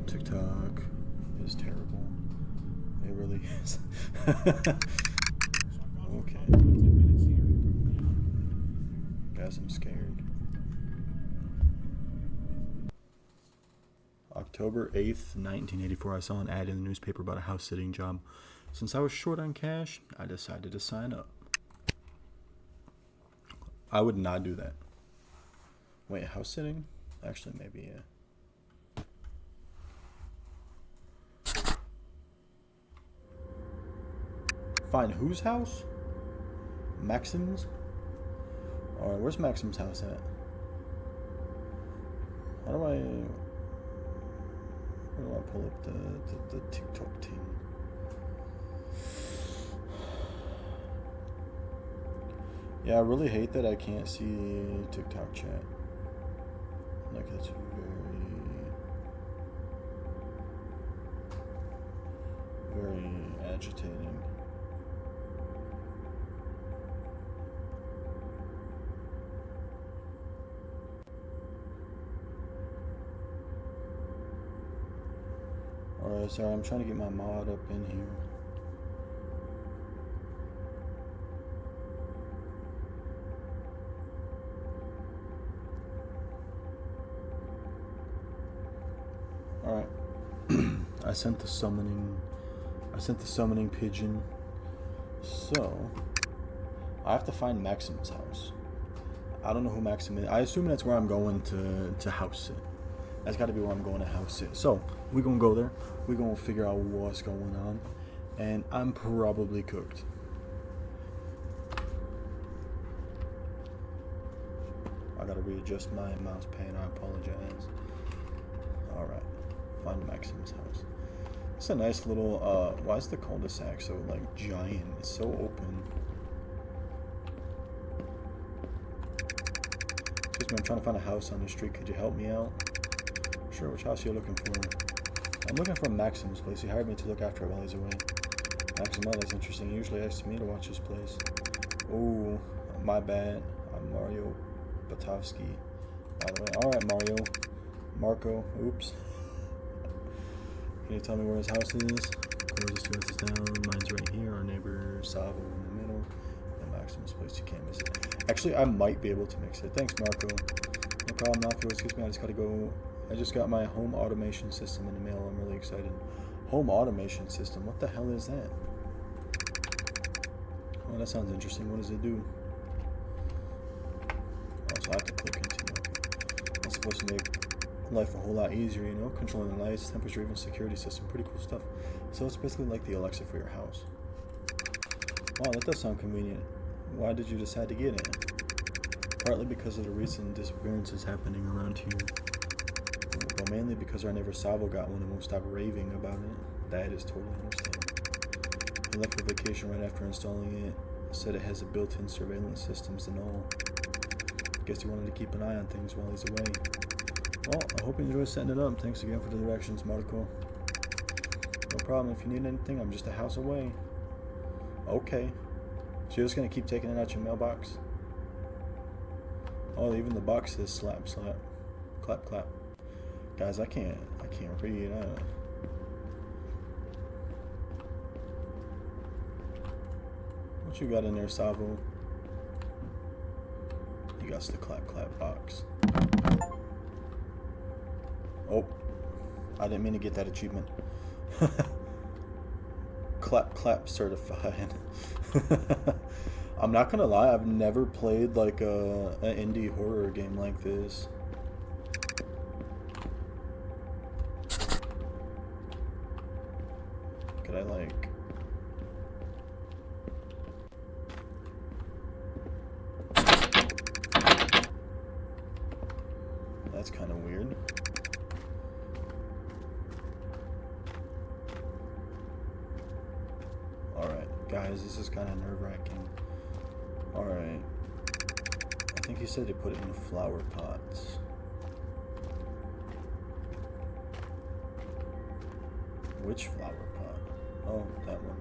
TikTok is terrible. It really is. Okay. Guys, I'm scared. October 8th, 1984, I saw an ad in the newspaper about a house sitting job. Since I was short on cash, I decided to sign up. I would not do that. Wait, house sitting? Actually, maybe, yeah. Find whose house? Maxim's? Alright, where's Maxim's house at? How do I pull up the TikTok team? Yeah, I really hate that I can't see TikTok chat. Like, it's very agitating. Alright, sorry, I'm trying to get my mod up in here. Alright. I sent the summoning pigeon. So I have to find Maxim's house. I don't know who Maxim is. I assume that's where I'm going to house sit. That's got to be where I'm going to house sit. So we're going to go there. We're going to figure out what's going on. And I'm probably cooked. I got to readjust my mouse pane. I apologize. Alright. Find Maxim's house. It's a nice little, why is the cul-de-sac so, like, giant? It's so open. Excuse me, I'm trying to find a house on the street. Could you help me out? Sure, which house are you looking for? I'm looking for Maxim's place. He hired me to look after it while he's away. Maxim, oh, that's interesting. He usually asks me to watch his place. Oh, my bad. I'm Mario Batovsky, by the way. Alright, Mario. Marco. Oops. Can you tell me where his house is? Closest to us is down. Mine's right here. Our neighbor Savo in the middle. And Maxim's place. You can't miss it. Actually, I might be able to mix it. Thanks, Marco. No problem. Now, if you'll excuse me, I just gotta go. I just got my home automation system in the mail. I'm really excited. Home automation system? What the hell is that? Oh, that sounds interesting. What does it do? Oh, so I have to click continue. That's supposed to make life a whole lot easier, you know? Controlling the lights, temperature, even security system. Pretty cool stuff. So it's basically like the Alexa for your house. Wow, that does sound convenient. Why did you decide to get it? Partly because of the recent disappearances happening around here. But mainly because our neighbor Savo got one and won't stop raving about it. That is totally understandable. He left for vacation right after installing it. Said it has a built-in surveillance systems and all. Guess he wanted to keep an eye on things while he's away. Well, I hope you enjoy setting it up. Thanks again for the directions, Marco. No problem. If you need anything, I'm just a house away. Okay. So you're just gonna keep taking it out your mailbox? Oh, even the box says slap, slap, clap, clap. Guys, I can't read. What you got in there, Savo? You got the clap, clap box. Oh, I didn't mean to get that achievement. Clap, clap certified. I'm not gonna lie, I've never played like an indie horror game like this. Could I like... That's kind of weird. Alright, guys, this is kind of nerve-wracking. Alright. I think he said to put it in flower pots. Which flower pot? Oh, that one.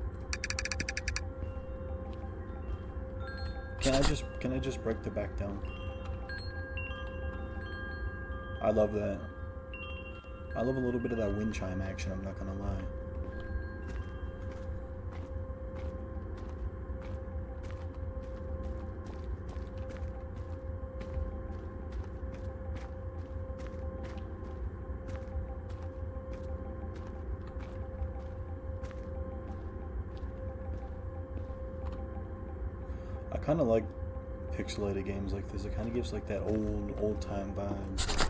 Can I just break the back down? I love that. I love a little bit of that wind chime action, I'm not gonna lie. I kind of like pixelated games like this. It kind of gives like that old time vibe.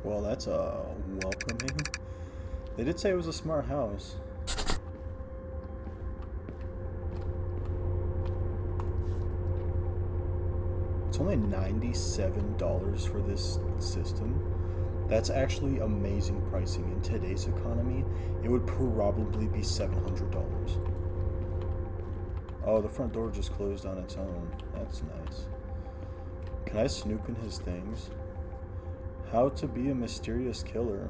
Well, that's welcoming. They did say it was a smart house. It's only $97 for this system. That's actually amazing pricing. In today's economy, it would probably be $700. Oh, the front door just closed on its own. That's nice. Can I snoop in his things? How to be a mysterious killer.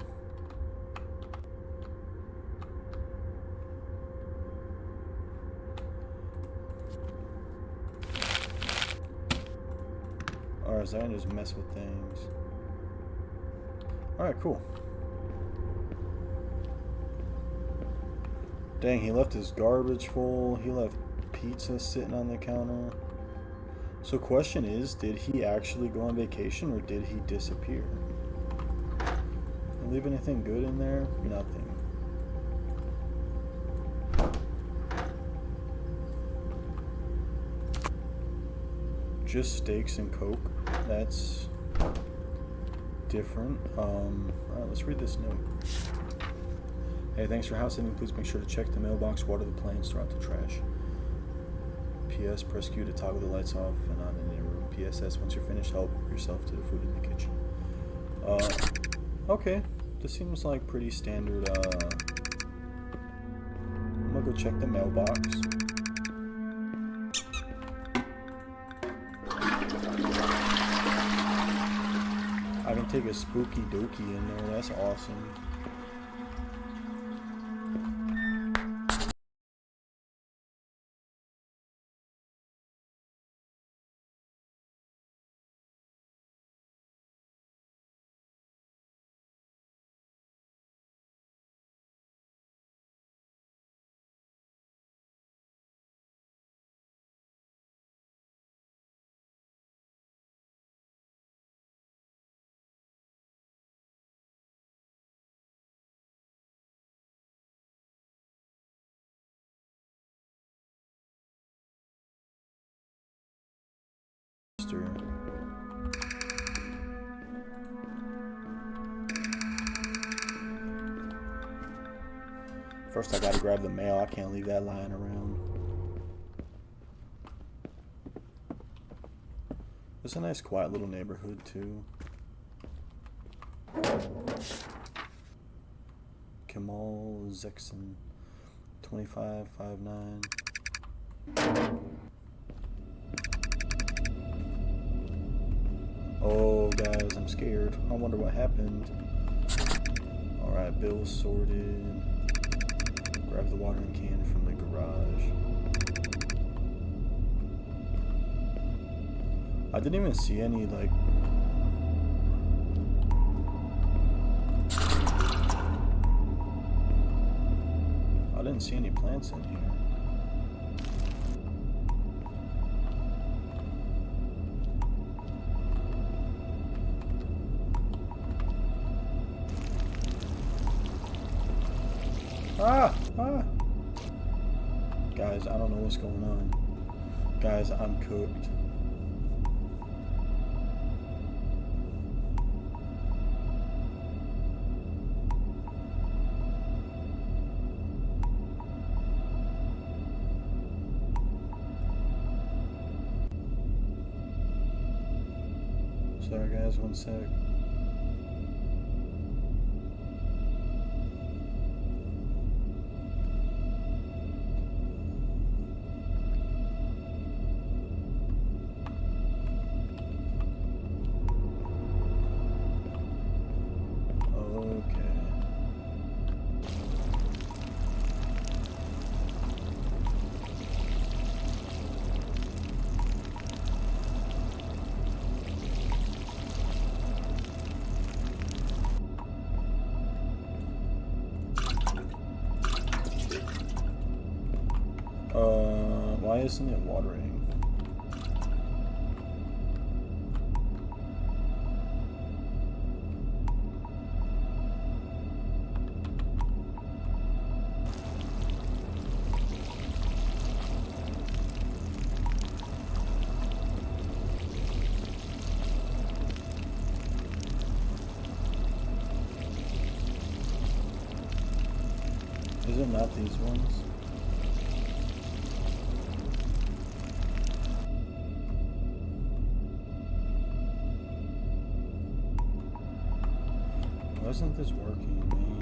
Alright, so I can just mess with things. Alright, cool. Dang, he left his garbage full. He left pizza sitting on the counter. So question is, did he actually go on vacation or did he disappear? Leave anything good in there? Nothing. Just steaks and Coke. That's different. Alright, let's read this note. Hey, thanks for house sitting. Please make sure to check the mailbox, water the plants, throw out the trash. P.S. Press Q to toggle the lights off and on in your room. P.S.S. Once you're finished, help yourself to the food in the kitchen. Okay. This seems like pretty standard. I'm gonna go check the mailbox. I can take a spooky dokey in there. That's awesome. First, I gotta grab the mail. I can't leave that lying around. It's a nice, quiet little neighborhood, too. Kemal Zexon, 2559. Oh, guys, I'm scared. I wonder what happened. Alright, bills sorted. Grab the watering can from the garage. I didn't even see any, like... I didn't see any plants in here. Guys, I don't know what's going on. Guys, I'm cooked. Sorry guys, one sec. Okay. isn't it watering? Is it not these ones? Why isn't this working, man?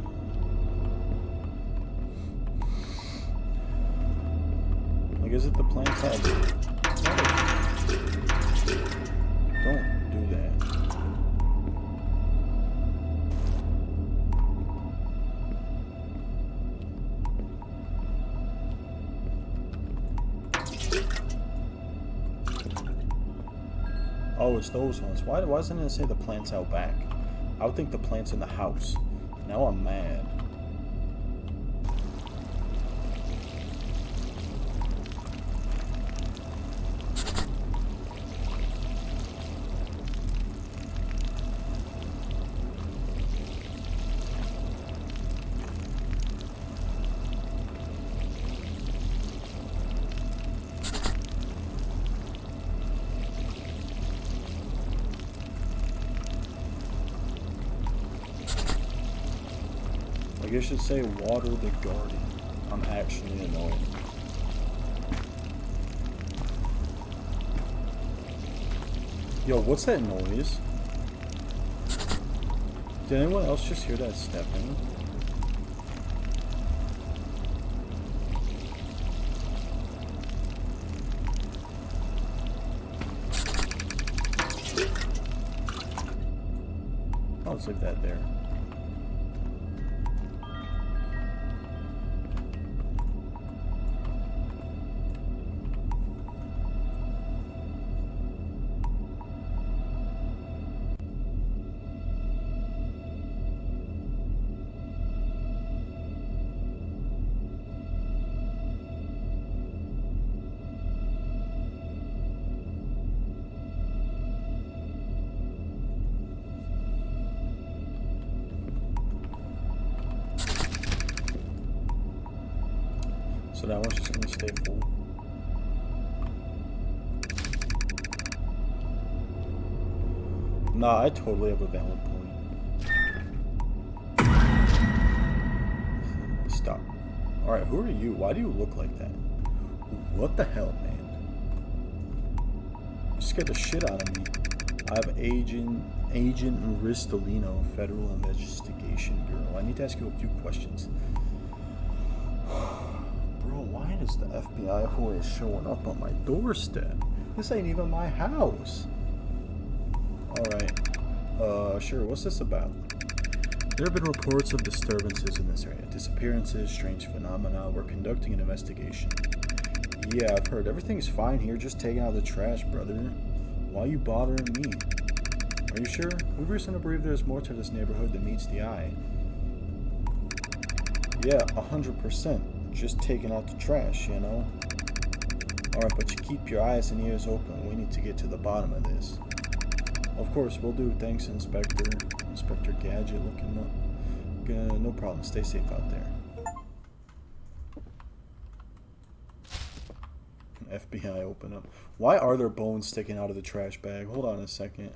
Like, is it the plant side? Don't do that. Oh, it's those ones. Why doesn't it say the plant's out back? I would think the plant's in the house. Now I'm mad. Like, it should say water the garden. I'm actually annoyed. Yo, what's that noise? Did anyone else just hear that stepping? I'll just leave that there. So that one's just gonna stay full. Nah, I totally have a valid point. Stop. Alright, who are you? Why do you look like that? What the hell, man? You scared the shit out of me. I have Agent Ristolino, Federal Investigation Bureau. I need to ask you a few questions. Why does the FBI always showing up on my doorstep? This ain't even my house. Alright. Sure, what's this about? There have been reports of disturbances in this area. Disappearances, strange phenomena. We're conducting an investigation. Yeah, I've heard. Everything's fine here, just taking out the trash, brother. Why are you bothering me? Are you sure? We recently believe there's more to this neighborhood than meets the eye. Yeah, 100%. Just taking out the trash, you know? Alright, but you keep your eyes and ears open. We need to get to the bottom of this. Of course, we'll do. Thanks, Inspector. Inspector Gadget looking up. No problem. Stay safe out there. FBI open up. Why are there bones sticking out of the trash bag? Hold on a second.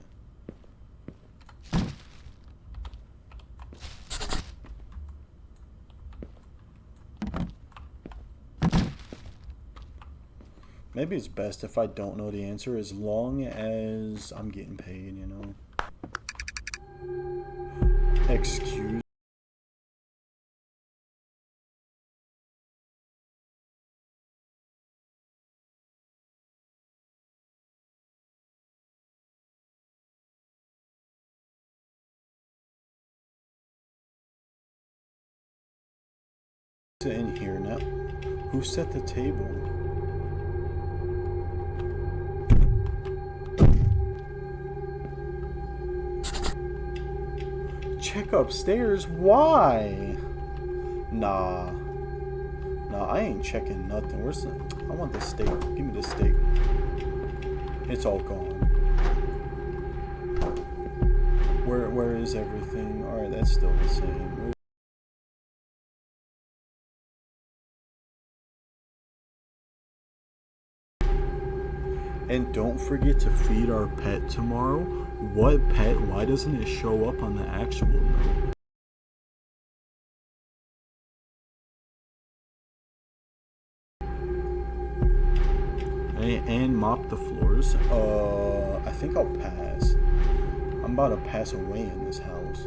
Maybe it's best if I don't know the answer, as long as I'm getting paid, you know. Excuse. In here now. Who set the table? Check upstairs? Why? Nah. Nah, I ain't checking nothing. Where's the... I want this steak. Give me this steak. It's all gone. Where is everything? Alright, that's still the same. And don't forget to feed our pet tomorrow. What pet? Why doesn't it show up on the actual note? And mop the floors. I think I'll pass. I'm about to pass away in this house.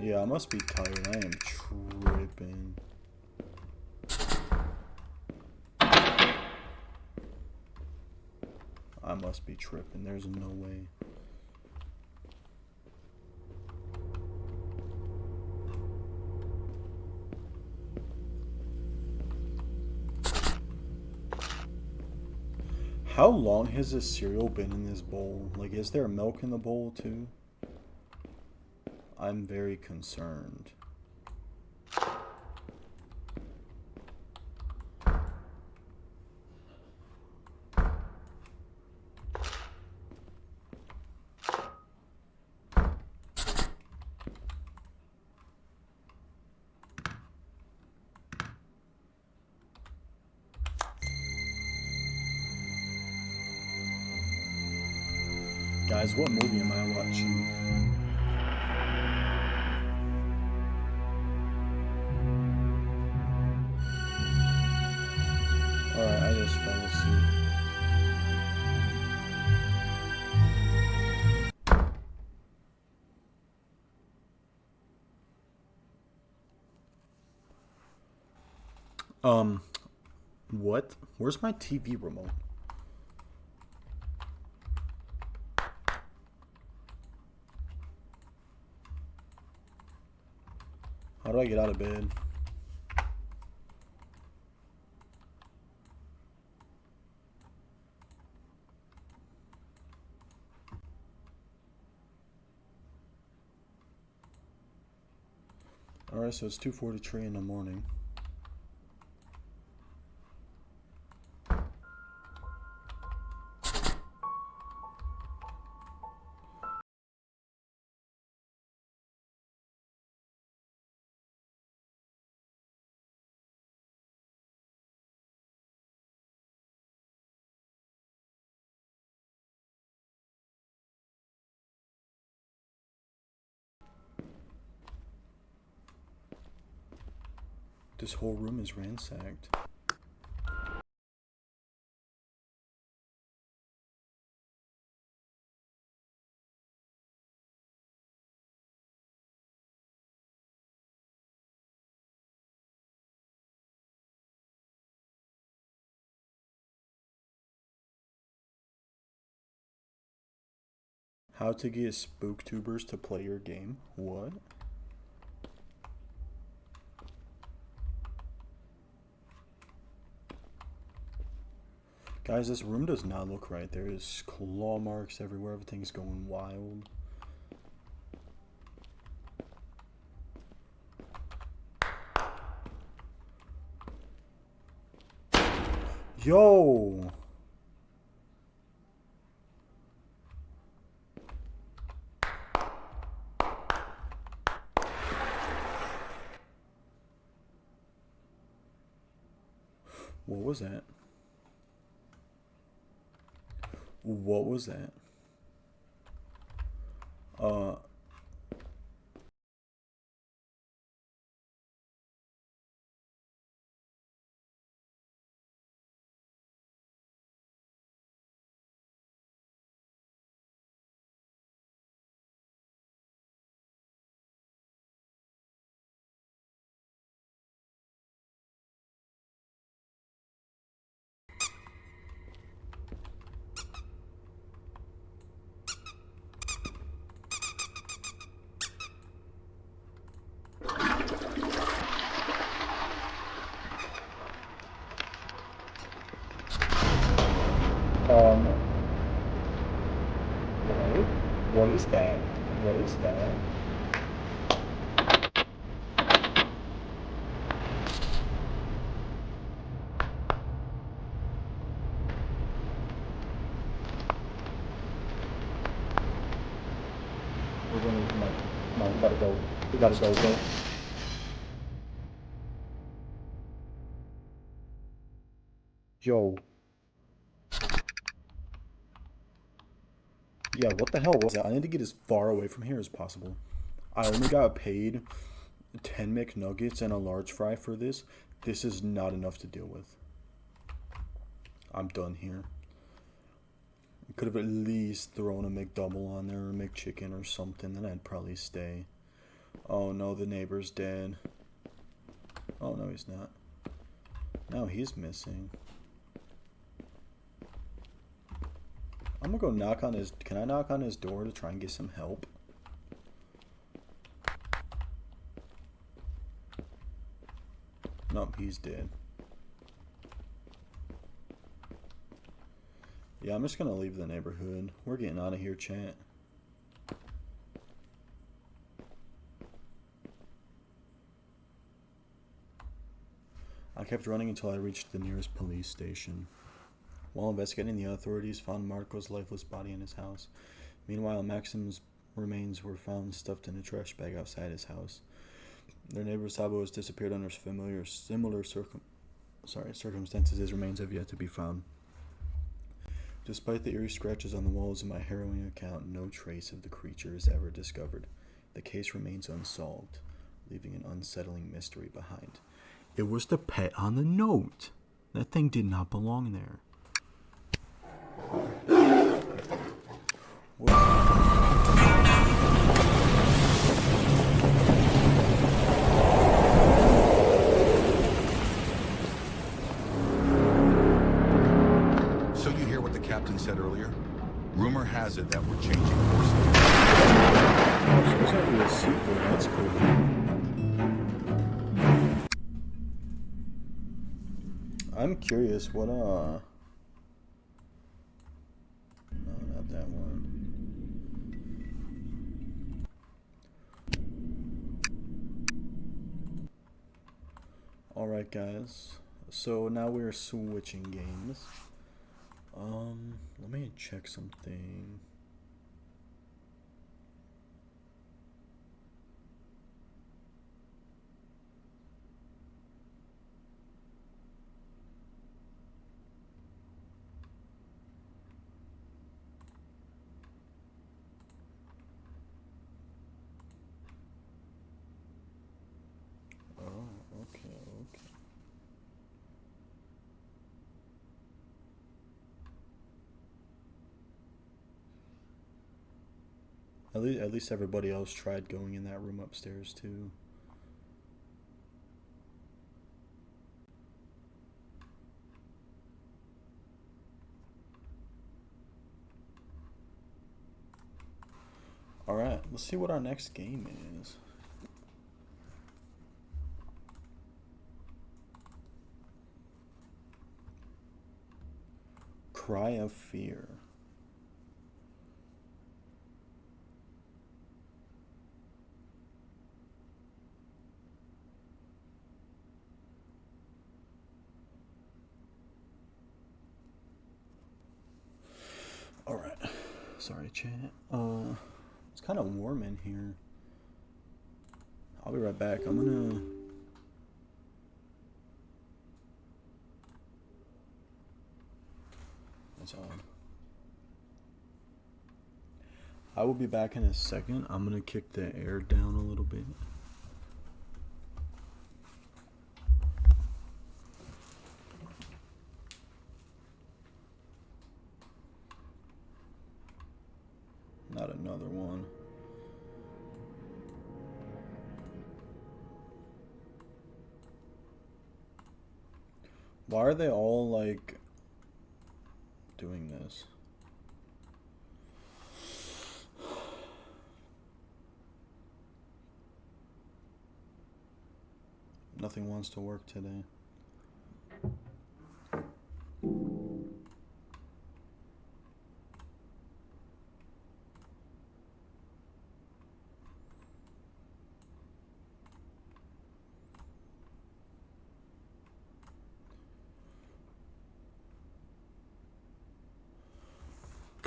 Yeah, I must be tired. I am tripping. I must be tripping. There's no way. How long has this cereal been in this bowl? Like, is there milk in the bowl too? I'm very concerned. Guys, what movie am I watching? Alright, I just fell asleep. What? Where's my TV remote? How do I get out of bed? Alright, so it's 2:43 in the morning. This whole room is ransacked. How to get spooktubers to play your game? What? Guys, this room does not look right. There is claw marks everywhere. Everything's going wild. Yo! What was that? What was that? Uh, Wait, what is that? What is that? We're running from like, no, we gotta go. We gotta go. Yo. Yeah, what the hell was that? I need to get as far away from here as possible. I only got paid 10 McNuggets and a large fry for this. This is not enough to deal with. I'm done here. Could have at least thrown a McDouble on there or a McChicken or something, then I'd probably stay. Oh no, the neighbor's dead. Oh no, he's not. No, he's missing. I'm gonna go knock on his... Can I knock on his door to try and get some help? Nope, he's dead. Yeah, I'm just gonna leave the neighborhood. We're getting out of here, chat. I kept running until I reached the nearest police station. While investigating, the authorities found Marco's lifeless body in his house. Meanwhile, Maxim's remains were found stuffed in a trash bag outside his house. Their neighbor Sabo has disappeared under similar circumstances. His remains have yet to be found. Despite the eerie scratches on the walls of my harrowing account, no trace of the creature is ever discovered. The case remains unsolved, leaving an unsettling mystery behind. It was the pet on the note. That thing did not belong there. So you hear what the captain said earlier? Rumor has it that we're changing course. So it's not really a sequel, that's cool. I'm curious, what, no, not that one. Alright, guys. So now we're switching games. Let me check something. Okay. At least everybody else tried going in that room upstairs too. Alright, let's see what our next game is. Cry of Fear. Alright. Sorry, chat. It's kind of warm in here. I'll be right back. I'm gonna... That's odd. I will be back in a second. I'm gonna kick the air down a little bit. Not another one. Why are they all like doing this? Nothing wants to work today.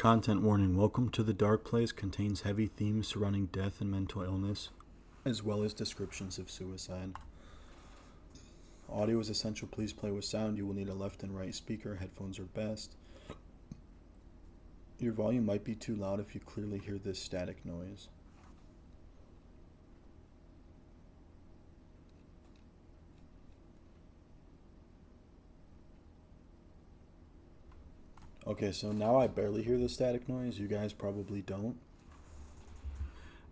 Content warning. Welcome to the Dark Place contains heavy themes surrounding death and mental illness, as well as descriptions of suicide. Audio is essential. Please play with sound. You will need a left and right speaker. Headphones are best. Your volume might be too loud if you clearly hear this static noise. Okay, so now I barely hear the static noise. You guys probably don't.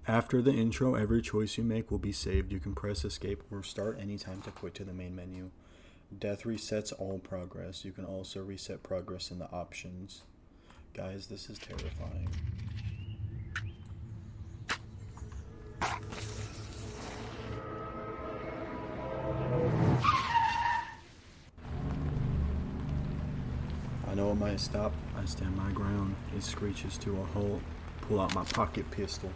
After the intro, every choice you make will be saved. You can press escape or start anytime to quit to the main menu. Death resets all progress. You can also reset progress in the options. Guys, this is terrifying. I know it might stop. I stand my ground. It screeches to a halt. Pull out my pocket pistol.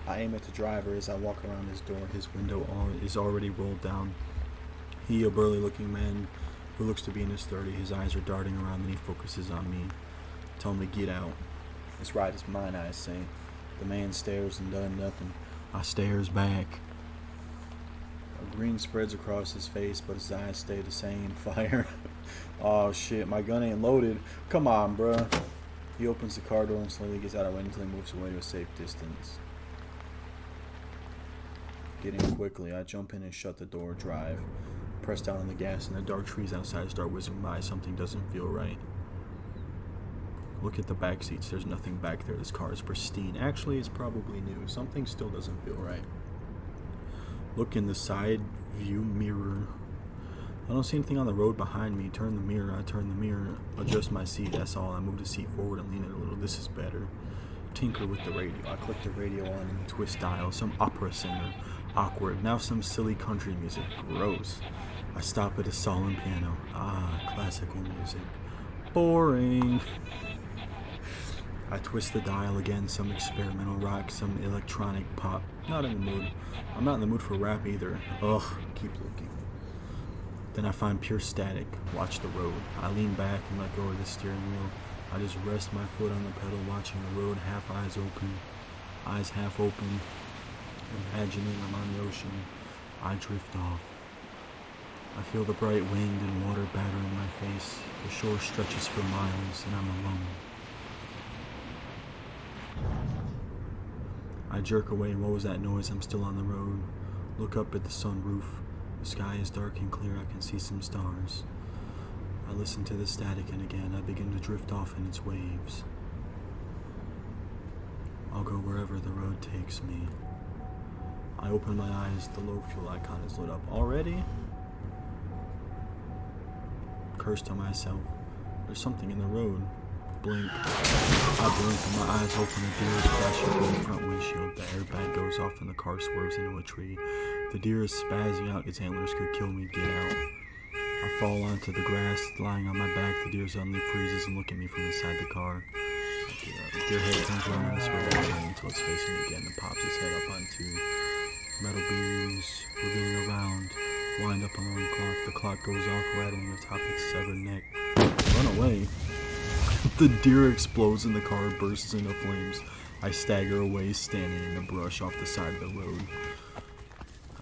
I aim at the driver as I walk around his door. His window is already rolled down. He, a burly looking man who looks to be in his 30s, his eyes are darting around and he focuses on me. Tell him to get out. This ride is mine, I say. The man stares and does nothing. I stares back. A grin spreads across his face, but his eyes stay the same. Fire. Oh shit, my gun ain't loaded. Come on, bruh. He opens the car door and slowly gets out of the way until he moves away to a safe distance. Getting quickly, I jump in and shut the door, drive. Press down on the gas and the dark trees outside start whizzing by. Something doesn't feel right. Look at the back seats. There's nothing back there. This car is pristine. Actually, it's probably new. Something still doesn't feel right. Look in the side view mirror. I don't see anything on the road behind me. Turn the mirror. I turn the mirror. Adjust my seat. That's all. I move the seat forward and lean it a little. This is better. Tinker with the radio. I click the radio on and twist dial. Some opera singer. Awkward. Now some silly country music. Gross. I stop at a solemn piano. Ah, classical music. Boring. I twist the dial again. Some experimental rock. Some electronic pop. Not in the mood. I'm not in the mood for rap either. Ugh. Keep looking. Then I find pure static. Watch the road. I lean back and let go of the steering wheel. I just rest my foot on the pedal, watching the road, half eyes open, eyes half open, imagining I'm on the ocean. I drift off. I feel the bright wind and water battering my face. The shore stretches for miles and I'm alone. I jerk away. What was that noise? I'm still on the road. Look up at the sunroof. The sky is dark and clear. I can see some stars. I listen to the static and again I begin to drift off in its waves. I'll go wherever the road takes me. I open my eyes. The low fuel icon is lit up. Already? Curse to myself. There's something in the road. Blink. I blink and my eyes open. A deer is crashing through the front windshield. The airbag goes off and the car swerves into a tree. The deer is spazzing out. Its antlers could kill me. Get out. I fall onto the grass, lying on my back. The deer suddenly freezes and looks at me from inside the car. The deer head turns around and swivels around until it's facing me again and pops its head up onto metal beams, revealing a round, wind up alarm clock. The clock goes off, rattling atop its severed neck. Run away. The deer explodes and the car bursts into flames. I stagger away, standing in the brush off the side of the road.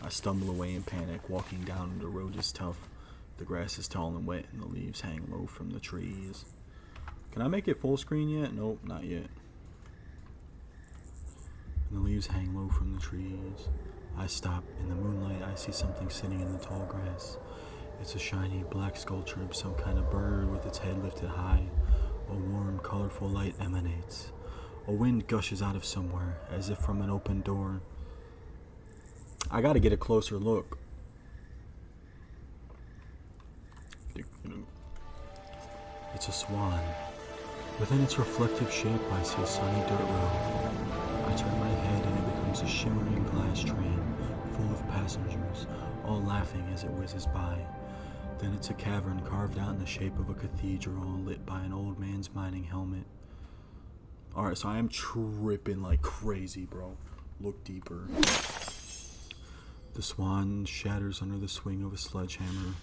I stumble away in panic. Walking down the road is tough. The grass is tall and wet and the leaves hang low from the trees. Can I make it full screen yet? Nope, not yet. And the leaves hang low from the trees. I stop. In the moonlight, I see something sitting in the tall grass. It's a shiny black sculpture of some kind of bird with its head lifted high. A warm, colorful light emanates. A wind gushes out of somewhere, as if from an open door. I gotta get a closer look. It's a swan. Within its reflective shape, I see a sunny dirt road. I turn my head and it becomes a shimmering glass train, full of passengers, all laughing as it whizzes by. Then it's a cavern carved out in the shape of a cathedral, lit by an old man's mining helmet. Alright, so I am tripping like crazy, bro. Look deeper. The swan shatters under the swing of a sledgehammer.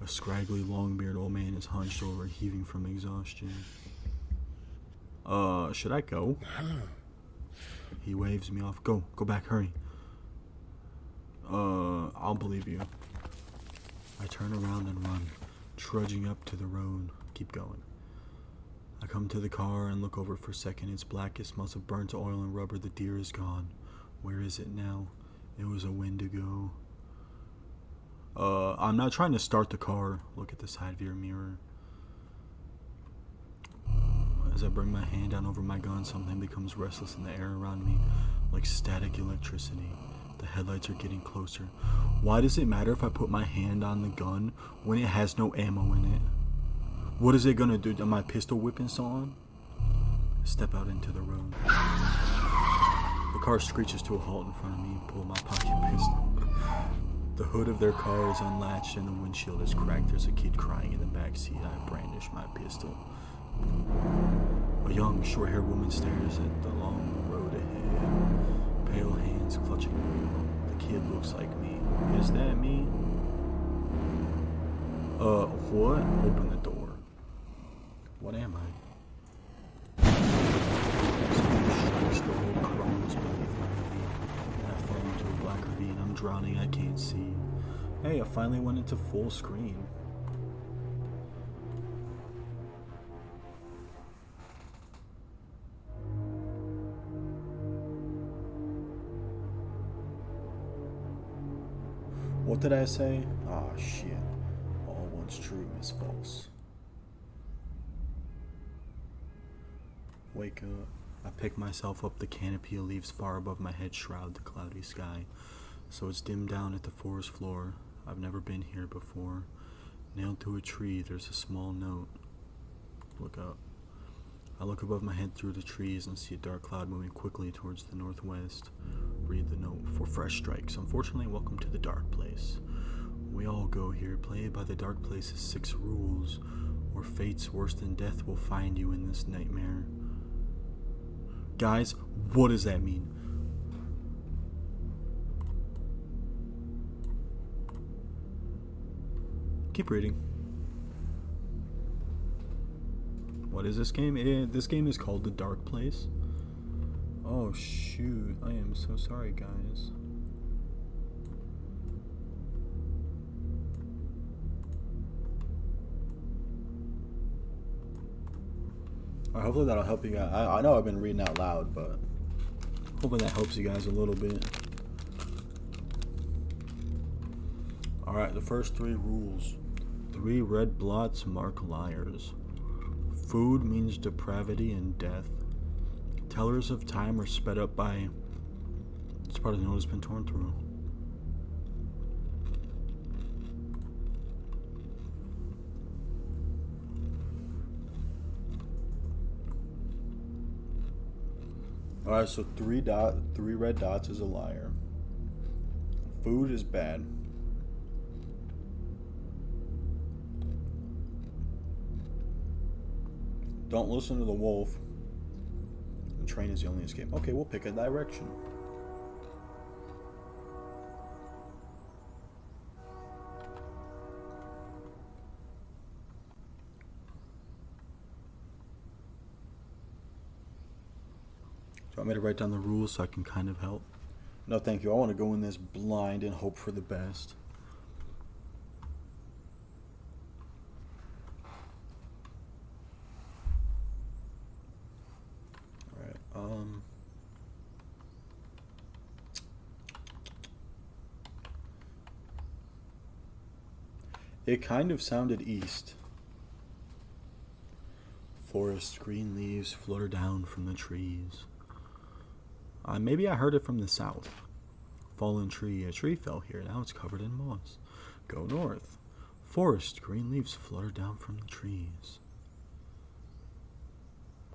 A scraggly, long-bearded old man is hunched over, heaving from exhaustion. Should I go? He waves me off. Go back, hurry. I'll believe you. I turn around and run, trudging up to the road. Keep going. I come to the car and look over for a second. It's black. It smells of burnt oil and rubber. The deer is gone. Where is it now? It was a Wendigo. I'm not trying to start the car. Look at the side view mirror. As I bring my hand down over my gun, something becomes restless in the air around me, like static electricity. The headlights are getting closer. Why does it matter if I put my hand on the gun when it has no ammo in it? What is it gonna do? Am my pistol whipping still on? I step out into the road. The car screeches to a halt in front of me and pull my pocket pistol. The hood of their car is unlatched and the windshield is cracked. There's a kid crying in the back seat. I brandish my pistol. A young, short-haired woman stares at the long road ahead, pale hands clutching the wheel. The kid looks like me. Is that me? What? Open the door. What am I? Someone strikes the whole crumbs beneath my feet, and I fall into a black ravine. I'm drowning, I can't see. Hey, I finally went into full screen. What did I say? Ah, shit. All once true is false. Wake up. I pick myself up. The canopy of leaves far above my head shroud the cloudy sky. So it's dimmed down at the forest floor. I've never been here before. Nailed to a tree, there's a small note. Look up. I look above my head through the trees and see a dark cloud moving quickly towards the northwest. Read the note. For fresh strikes. Unfortunately, welcome to the dark place. We all go here. Play by the dark place's 6 rules, or fates worse than death will find you in this nightmare. Guys, what does that mean? Keep reading. What is this game? This game is called The Dark Place. Oh shoot, I am so sorry, guys. Alright, hopefully that'll help you guys. I know I've been reading out loud, but hopefully that helps you guys a little bit. Alright, the first 3 rules. 3 red blots mark liars. Food means depravity and death. Tellers of time are sped up by... This part of the note has been torn through. Alright, so 3 red dots is a liar. Food is bad. Don't listen to the wolf. The train is the only escape. Okay, we'll pick a direction. Do you want me to write down the rules so I can kind of help? No, thank you. I want to go in this blind and hope for the best. It kind of sounded east. Forest, green leaves flutter down from the trees. Maybe I heard it from the south. Fallen tree. A tree fell here. Now it's covered in moss. Go north. Forest, green leaves flutter down from the trees.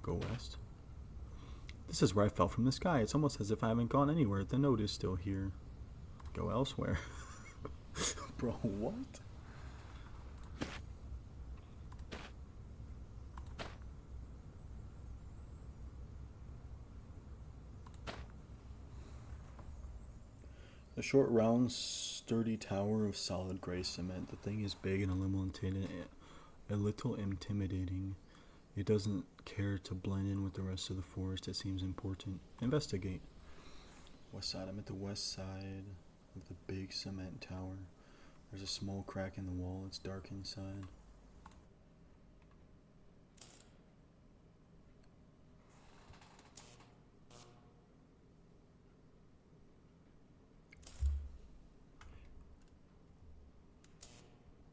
Go west. This is where I fell from the sky. It's almost as if I haven't gone anywhere. The note is still here. Go elsewhere. Bro, what? A short, round, sturdy tower of solid gray cement. The thing is big and a little intimidating. It doesn't care to blend in with the rest of the forest. It seems important. Investigate. West side. I'm at the west side of the big cement tower. There's a small crack in the wall. It's dark inside.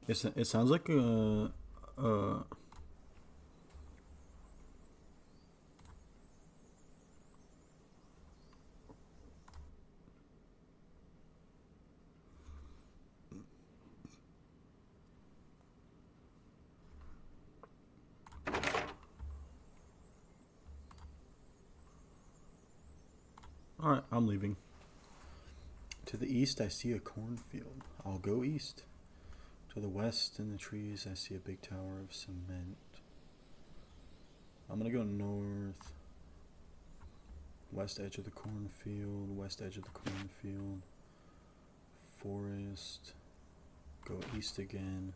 It sounds like a Alright, I'm leaving. To the east, I see a cornfield. I'll go east. To the west, in the trees, I see a big tower of cement. I'm gonna go north. West edge of the cornfield, west edge of the cornfield. Forest. Go east again.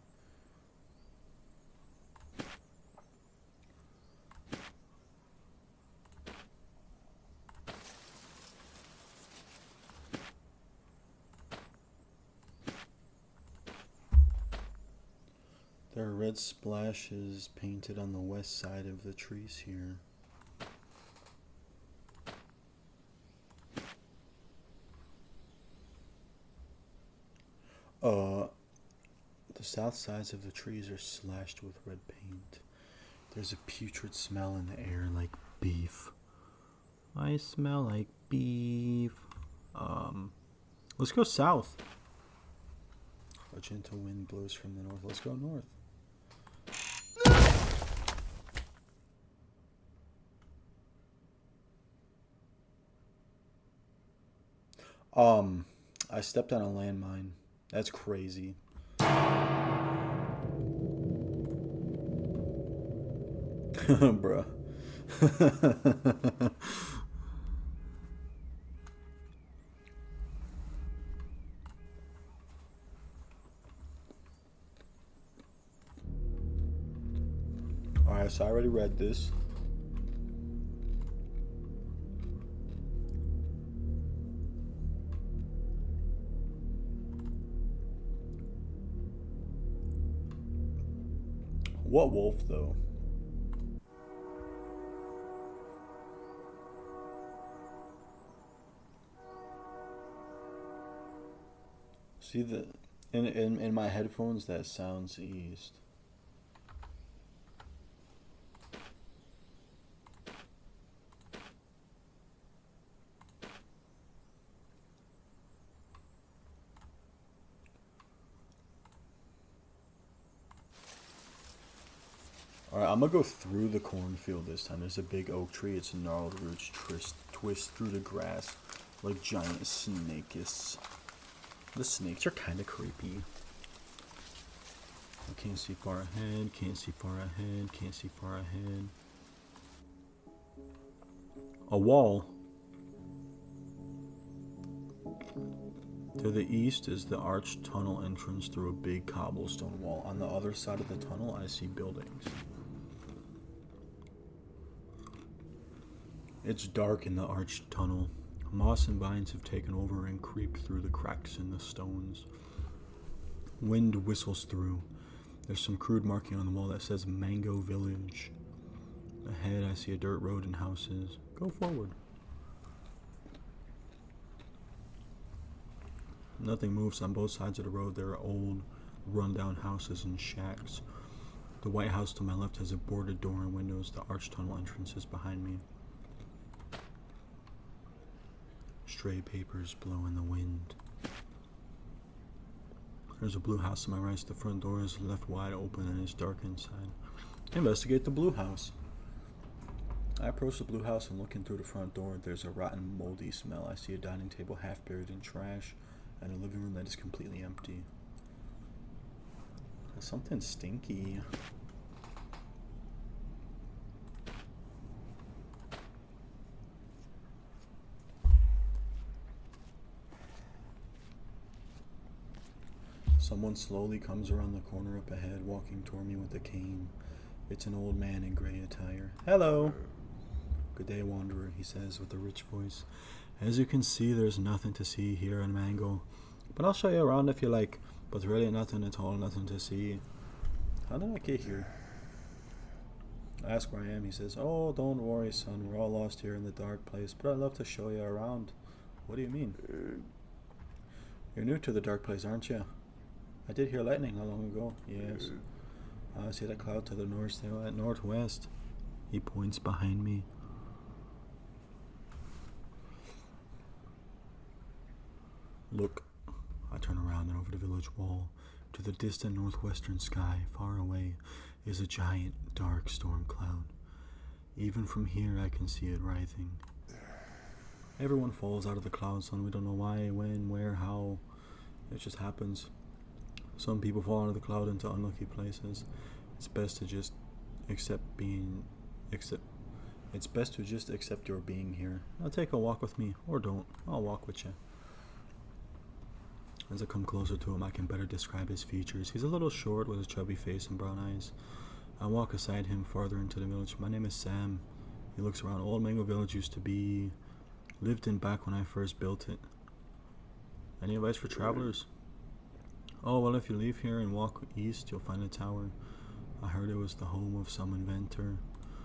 There are red splashes painted on the west side of the trees here. The south sides of the trees are slashed with red paint. There's a putrid smell in the air like beef. I smell like beef. Let's go south. A gentle wind blows from the north. Let's go north. I stepped on a landmine. That's crazy. Bruh. Alright, so I already read this. What wolf, though? See the in my headphones that sounds east. Alright, I'm gonna go through the cornfield this time. There's a big oak tree. Its gnarled roots twist through the grass like giant snakes. The snakes are kind of creepy. I can't see far ahead, can't see far ahead, can't see far ahead. A wall. To the east is the arched tunnel entrance through a big cobblestone wall. On the other side of the tunnel, I see buildings. It's dark in the arched tunnel. Moss and vines have taken over and creep through the cracks in the stones. Wind whistles through. There's some crude marking on the wall that says Mango Village. Ahead, I see a dirt road and houses. Go forward. Nothing moves on both sides of the road. There are old, run-down houses and shacks. The White House to my left has a boarded door and windows. The arched tunnel entrance is behind me. Stray papers blow in the wind. There's a blue house to my right. The front door is left wide open and it's dark inside. Investigate the blue house. I approach the blue house and look in through the front door. There's a rotten, moldy smell. I see a dining table half buried in trash and a living room that is completely empty. There's something stinky. Someone slowly comes around the corner up ahead, walking toward me with a cane. It's an old man in gray attire. Hello. Good day, wanderer, he says with a rich voice. As you can see, there's nothing to see here in Mango. But I'll show you around if you like. But really nothing at all, nothing to see. How did I get here? I ask where I am. He says, oh, don't worry, son. We're all lost here in the dark place. But I'd love to show you around. What do you mean? You're new to the dark place, aren't you? I did hear lightning not long ago. Yes. I see that cloud to the north, northwest. He points behind me. Look. I turn around and over the village wall. To the distant northwestern sky, far away, is a giant, dark storm cloud. Even from here, I can see it writhing. Everyone falls out of the cloud, son. We don't know why, when, where, how. It just happens. Some people fall out of the cloud into unlucky places. It's best to just accept your being here. Now take a walk with me, or don't. I'll walk with you. As I come closer to him, I can better describe his features. He's a little short with a chubby face and brown eyes. I walk beside him farther into the village. My name is Sam. He looks around. Old Mango Village used to be lived in back when I first built it. Any advice for travelers? Oh, well, if you leave here and walk east, you'll find a tower. I heard it was the home of some inventor.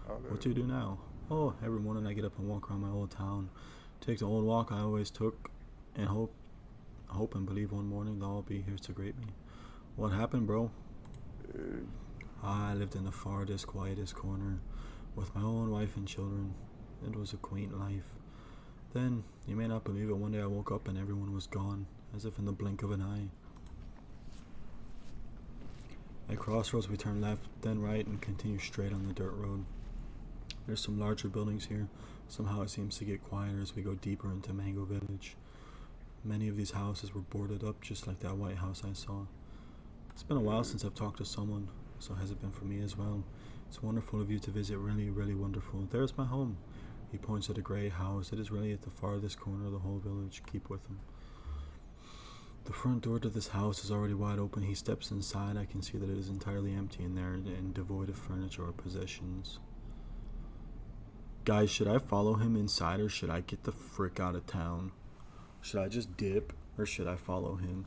What do you do now? Oh, every morning I get up and walk around my old town. Take the old walk I always took and hope and believe one morning they'll all be here to greet me. What happened, bro? I lived in the farthest, quietest corner with my own wife and children. It was a quaint life. Then, you may not believe it, one day I woke up and everyone was gone, as if in the blink of an eye. At crossroads, we turn left, then right, and continue straight on the dirt road. There's some larger buildings here. Somehow it seems to get quieter as we go deeper into Mango Village. Many of these houses were boarded up, just like that white house I saw. It's been a while since I've talked to someone, so has it been for me as well. It's wonderful of you to visit, really, really wonderful. There's my home. He points at a grey house. It is really at the farthest corner of the whole village. Keep with him. The front door to this house is already wide open. He steps inside. I can see that it is entirely empty in there and devoid of furniture or possessions. Guys, should I follow him inside or should I get the frick out of town? Should I just dip or should I follow him?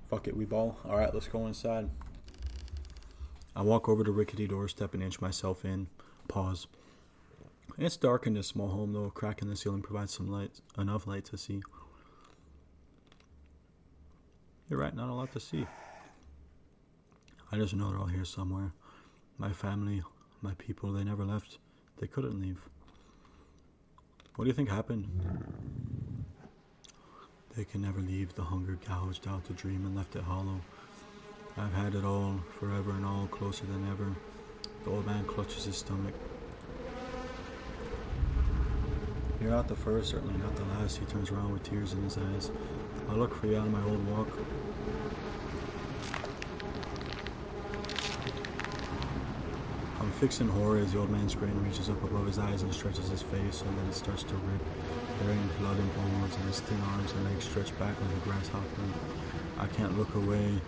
Fuck it, we ball. Alright, let's go inside. I walk over the rickety doorstep and inch myself in. Pause. It's dark in this small home, though. A crack in the ceiling provides some light, enough light to see. You're right, not a lot to see. I just know they're all here somewhere. My family, my people, they never left. They couldn't leave. What do you think happened? They can never leave. The hunger gouged out the dream and left it hollow. I've had it all, forever and all, closer than ever. The old man clutches his stomach. You're not the first, certainly not the last. He turns around with tears in his eyes. I look for you on my old walk. I'm fixed in horror as the old man's grin reaches up above his eyes and stretches his face so that it starts to rip, bearing blood and bones, and his thin arms and legs stretch back like a grasshopper. I can't look away.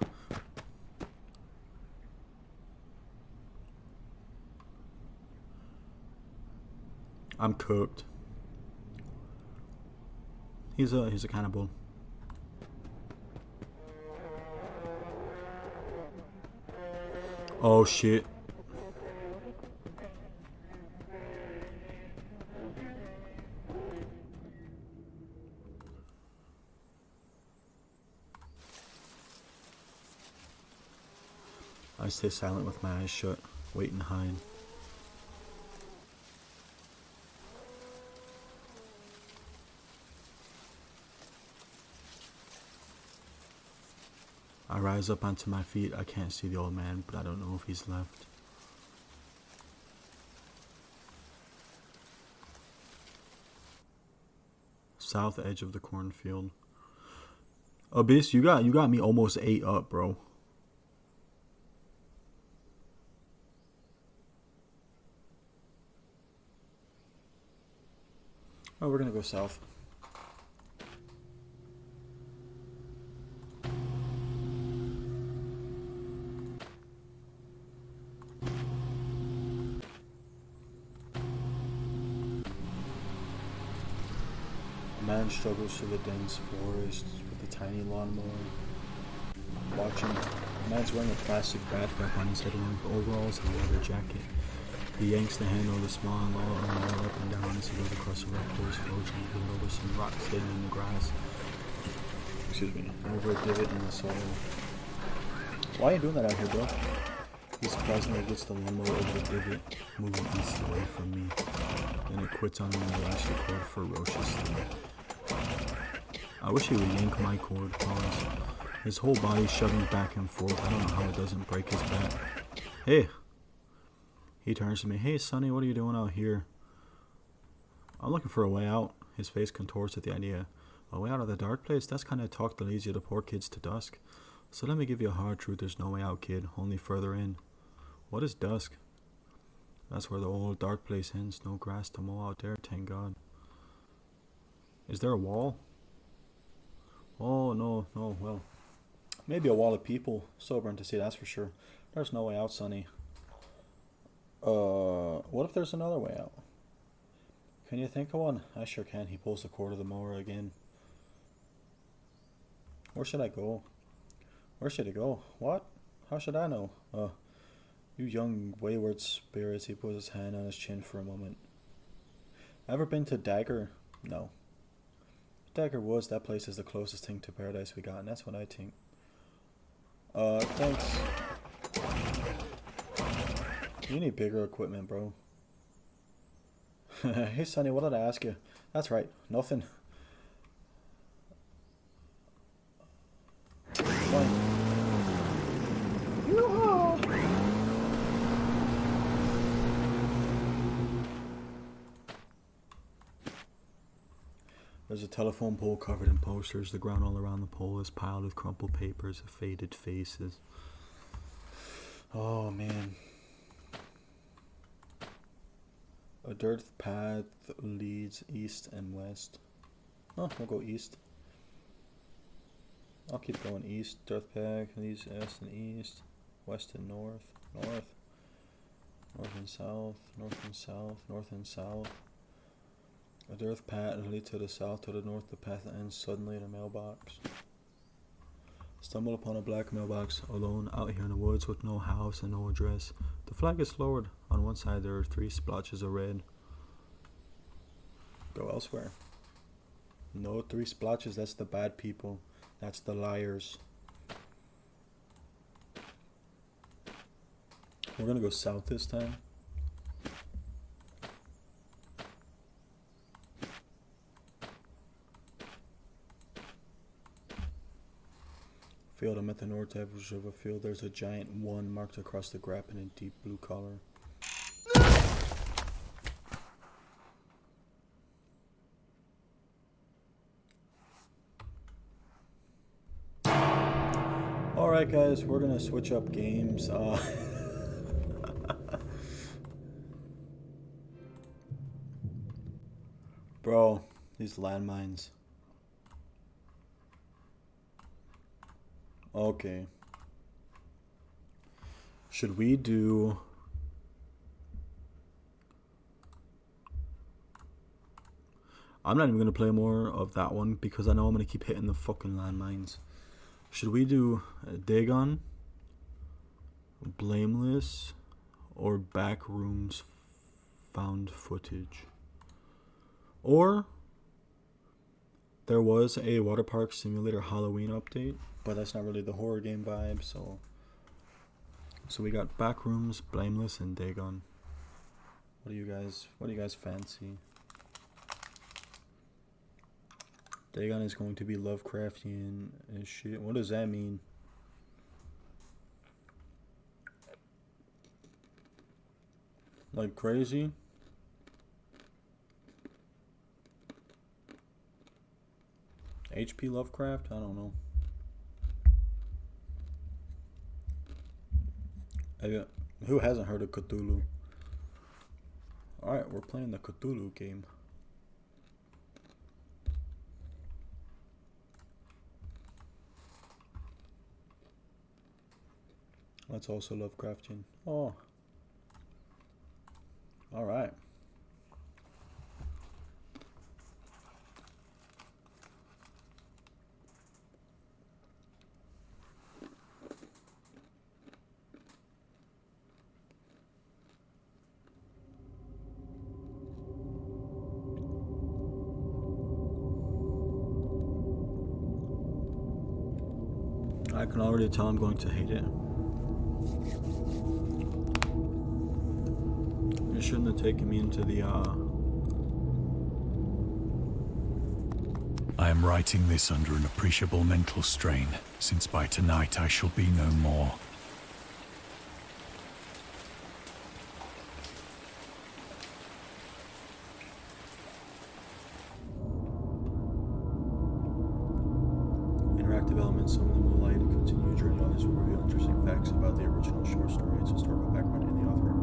I'm cooked. He's a cannibal. Oh shit. I stay silent with my eyes shut, wait and hide. I rise up onto my feet. I can't see the old man, but I don't know if he's left. South edge of the cornfield. Abyss, you got me almost 8 up, bro. Oh, we're gonna go south. A man struggles through the dense forest with a tiny lawnmower. Watching. The man's wearing a plastic bath wrap on his head along with overalls and a leather jacket. He yanks the handle of the small lawnmower up and down as he goes across the rough forest floor, trying to get over some rocks hidden in the grass. Excuse me. Over a divot in the soil. Why are you doing that out here, bro? He surprisingly gets the lawnmower over the divot, moving east away from me. Then it quits on me and lashes the cord ferociously. I wish he would yank my cord, pause. His whole body's shoving back and forth. I don't know how it doesn't break his back. Hey! He turns to me. Hey, Sonny, what are you doing out here? I'm looking for a way out. His face contorts at the idea. A way out of the dark place? That's kind of talk that leads you to poor kids to dusk. So let me give you a hard truth. There's no way out, kid. Only further in. What is dusk? That's where the old dark place ends. No grass to mow out there, thank God. Is there a wall? Oh, no, well. Maybe a wall of people. Sobering to see, that's for sure. There's no way out, Sonny. What if there's another way out? Can you think of one? I sure can. He pulls the cord of the mower again. Where should I go? Where should it go? What? How should I know? You young wayward spirits. He puts his hand on his chin for a moment. Ever been to Dagger? No. Dagger Woods, that place is the closest thing to paradise we got, and that's what I think. Thanks. You need bigger equipment, bro. Hey, Sonny, what did I ask you? That's right, nothing. There's a telephone pole covered in posters. The ground all around the pole is piled with crumpled papers of faded faces. Oh, man. A dirt path leads east and west. Oh, we'll go east. I'll keep going east. Dirt path leads west and east. West and north. North. North and south. North and south. North and south. A dirt path leads to the south. To the north, the path ends suddenly in a mailbox. Stumble upon a black mailbox, alone out here in the woods with no house and no address. The flag is lowered. On one side there are 3 splotches of red. Go elsewhere. No 3 splotches, that's the bad people. That's the liars. We're gonna go south this time. Field, I'm at the north edge of a field. There's a giant 1 marked across the grap in a deep blue color. Alright guys, we're gonna switch up games. Bro, these landmines. Okay. Should we do... I'm not even going to play more of that one because I know I'm going to keep hitting the fucking landmines. Should we do Dagon, Blameless, or Backrooms Found Footage? Or there was a water park simulator Halloween update, but that's not really the horror game vibe, so we got Backrooms, Blameless, and Dagon. What do you guys fancy? Dagon is going to be Lovecraftian and shit. What does that mean? Like crazy? H.P. Lovecraft? I don't know. Who hasn't heard of Cthulhu? Alright, we're playing the Cthulhu game. That's also Lovecraftian. Oh. Alright. I can already tell I'm going to hate it. It shouldn't have taken me into the, I am writing this under an appreciable mental strain, since by tonight I shall be no more. Interactive elements, some of them will allow you to continue your journey. Others will reveal interesting facts about the original short story, its historical background, and the author.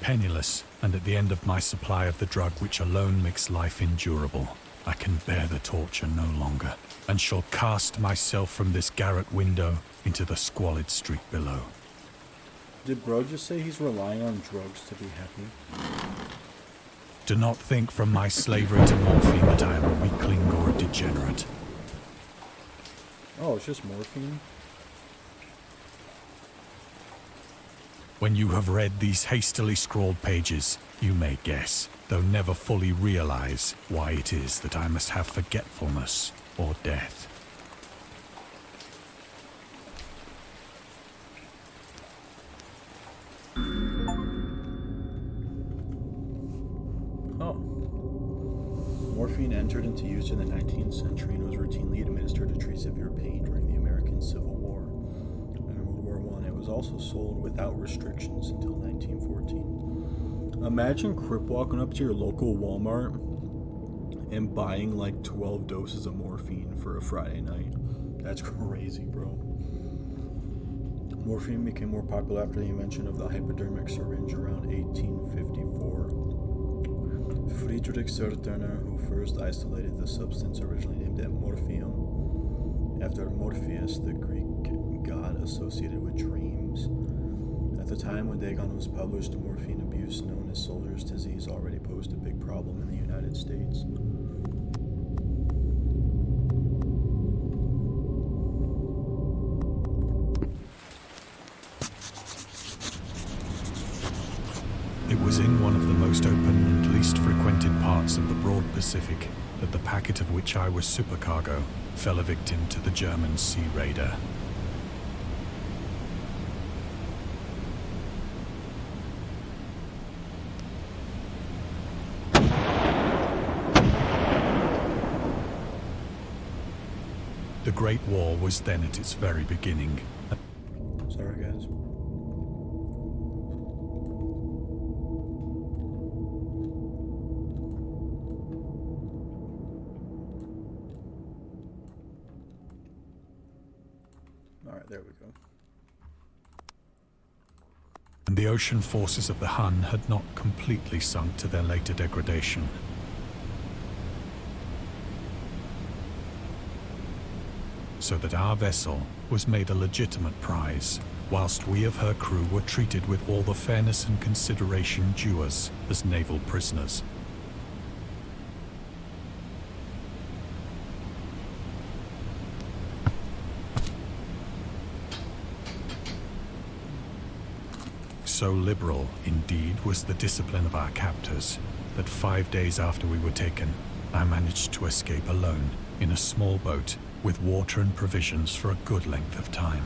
Penniless, and at the end of my supply of the drug which alone makes life endurable, I can bear the torture no longer, and shall cast myself from this garret window into the squalid street below. Did bro just say he's relying on drugs to be happy? Do not think from my slavery to morphine that I am a weakling or a degenerate. Oh, it's just morphine? When you have read these hastily scrawled pages, you may guess, though never fully realize, why it is that I must have forgetfulness or death. Oh. Morphine entered into use in the 19th century and was routinely administered to treat severe pain during the American Civil War. In World War I, it was also sold without restrictions until 1914. Imagine Crip walking up to your local Walmart and buying like 12 doses of morphine for a Friday night. That's crazy, bro. Morphine became more popular after the invention of the hypodermic syringe around 1854. Friedrich Serturner, who first isolated the substance originally named it morphium, after Morpheus, the Greek god associated with dreams. At the time when Dagon was published, morphine abuse, known as soldier's disease, already posed a big problem in the United States. It was in one of the most open and least frequented parts of the broad Pacific that the packet of which I was supercargo fell a victim to the German sea raider. The Great War was then at its very beginning. Sorry, guys. Alright, there we go. And the ocean forces of the Hun had not completely sunk to their later degradation. So that our vessel was made a legitimate prize, whilst we of her crew were treated with all the fairness and consideration due us as naval prisoners. So liberal, indeed, was the discipline of our captors, that 5 days after we were taken, I managed to escape alone in a small boat with water and provisions for a good length of time.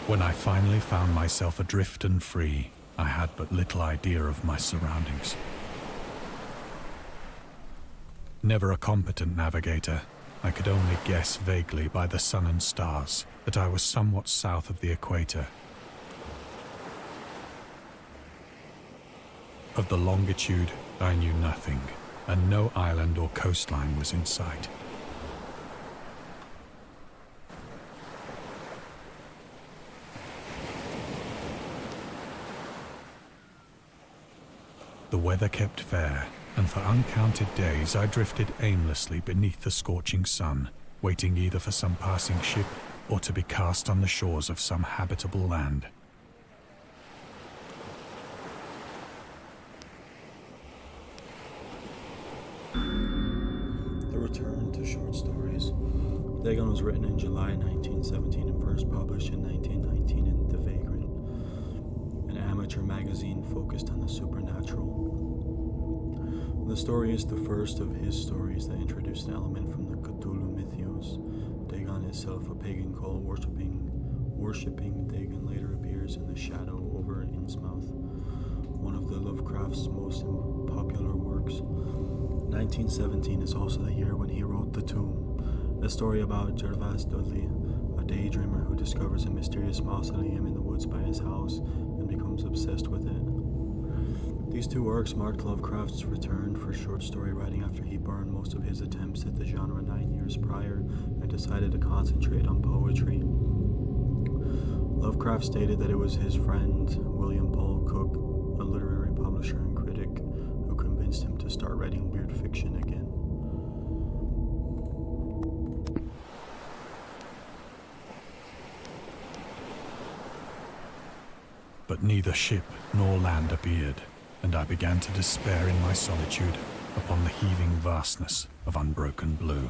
When I finally found myself adrift and free, I had but little idea of my surroundings. Never a competent navigator, I could only guess vaguely by the sun and stars that I was somewhat south of the equator. Of the longitude, I knew nothing, and no island or coastline was in sight. The weather kept fair, and for uncounted days I drifted aimlessly beneath the scorching sun, waiting either for some passing ship or to be cast on the shores of some habitable land. The Return to Short Stories. Dagon was written in July 1917 and first published in 1919 in The Vagrant, an amateur magazine focused on the supernatural. The story is the first of his stories that introduced an element from the Cthulhu mythos. Dagon itself, a pagan cult worshipping Dagon, later appears in The Shadow over Innsmouth, one of the Lovecraft's most popular works. 1917 is also the year when he wrote The Tomb, a story about Gervase Dudley, a daydreamer who discovers a mysterious mausoleum in the woods by his house and becomes obsessed with it. These two works marked Lovecraft's return for short story writing after he burned most of his attempts at the genre 9 years prior and decided to concentrate on poetry. Lovecraft stated that it was his friend, William Paul Cook, a literary publisher and critic, who convinced him to start writing weird fiction again. But neither ship nor land appeared, and I began to despair in my solitude upon the heaving vastness of unbroken blue.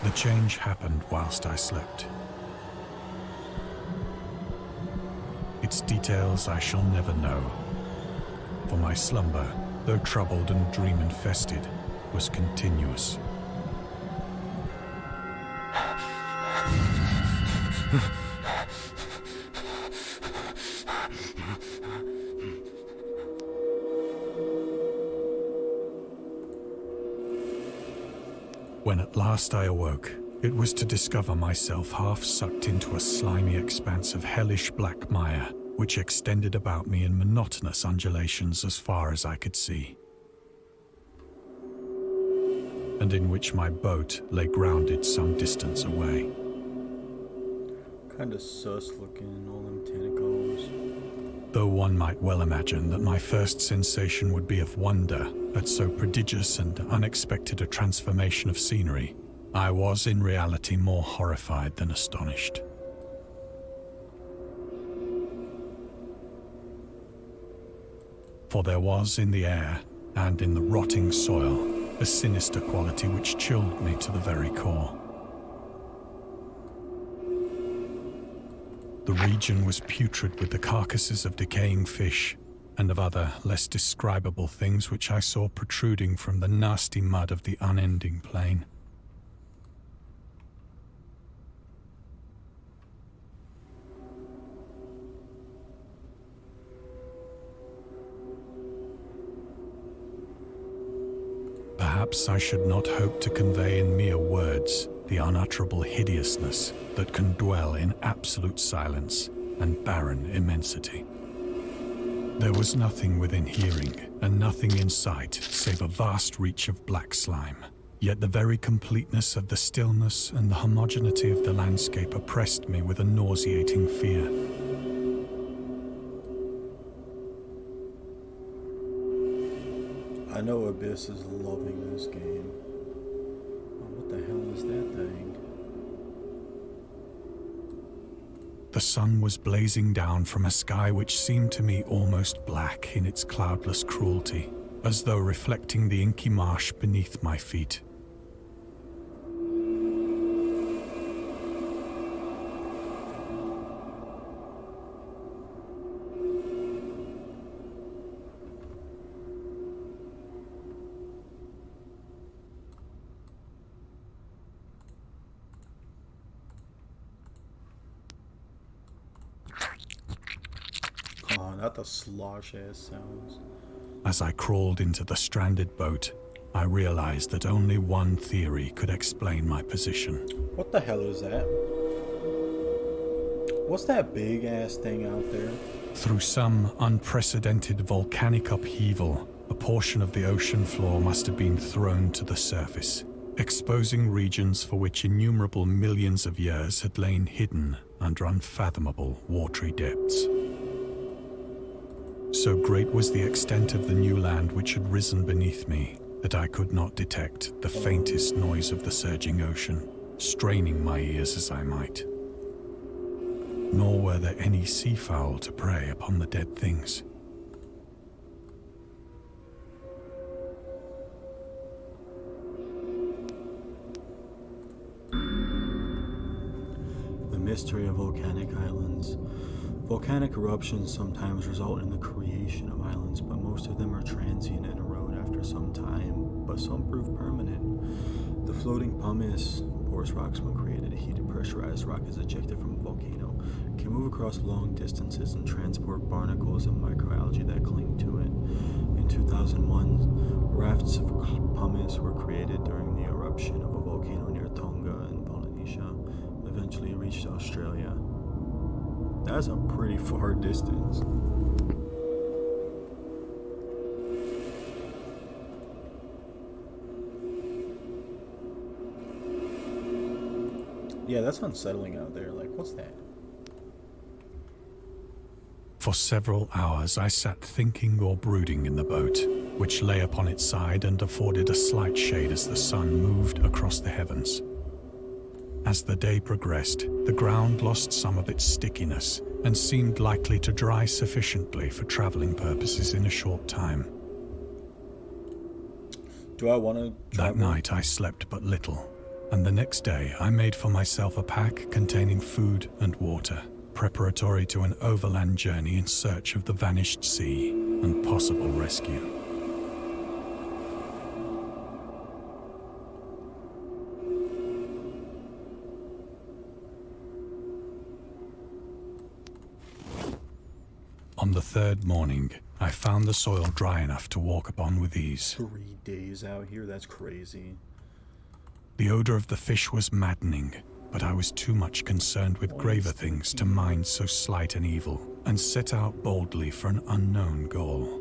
The change happened whilst I slept. Its details I shall never know, for my slumber, though troubled and dream-infested, was continuous. When at last I awoke, it was to discover myself half sucked into a slimy expanse of hellish black mire, which extended about me in monotonous undulations as far as I could see, and in which my boat lay grounded some distance away. Kinda sus looking, all them tentacles. Though one might well imagine that my first sensation would be of wonder at so prodigious and unexpected a transformation of scenery, I was in reality more horrified than astonished. For there was in the air and in the rotting soil a sinister quality which chilled me to the very core. The region was putrid with the carcasses of decaying fish and of other, less describable things which I saw protruding from the nasty mud of the unending plain. Perhaps I should not hope to convey in mere words the unutterable hideousness that can dwell in absolute silence and barren immensity. There was nothing within hearing and nothing in sight save a vast reach of black slime. Yet the very completeness of the stillness and the homogeneity of the landscape oppressed me with a nauseating fear. I know Abyss is loving this game. Oh, what the hell is that thing? The sun was blazing down from a sky which seemed to me almost black in its cloudless cruelty, as though reflecting the inky marsh beneath my feet. Oh, not the slosh ass sounds. As I crawled into the stranded boat, I realized that only one theory could explain my position. What the hell is that? What's that big ass thing out there? Through some unprecedented volcanic upheaval, a portion of the ocean floor must have been thrown to the surface, exposing regions for which innumerable millions of years had lain hidden under unfathomable watery depths. So great was the extent of the new land which had risen beneath me that I could not detect the faintest noise of the surging ocean, straining my ears as I might. Nor were there any seafowl to prey upon the dead things. The mystery of volcanic islands. Volcanic eruptions sometimes result in the creation of islands, but most of them are transient and erode after some time, but some prove permanent. The floating pumice, porous rocks when created, a heated pressurized rock is ejected from a volcano, can move across long distances and transport barnacles and microalgae that cling to it. In 2001, rafts of pumice were created during the eruption of a volcano near Tonga in Polynesia, eventually reached Australia. That's a pretty far distance. Yeah, that's unsettling out there. Like, what's that? For several hours I sat thinking or brooding in the boat, which lay upon its side and afforded a slight shade as the sun moved across the heavens. As the day progressed, the ground lost some of its stickiness and seemed likely to dry sufficiently for traveling purposes in a short time. Do I want to travel? That night I slept but little, and the next day I made for myself a pack containing food and water, preparatory to an overland journey in search of the vanished sea and possible rescue. On the third morning, I found the soil dry enough to walk upon with ease. 3 days out here? That's crazy. The odor of the fish was maddening, but I was too much concerned with graver things to mind so slight an evil, and set out boldly for an unknown goal.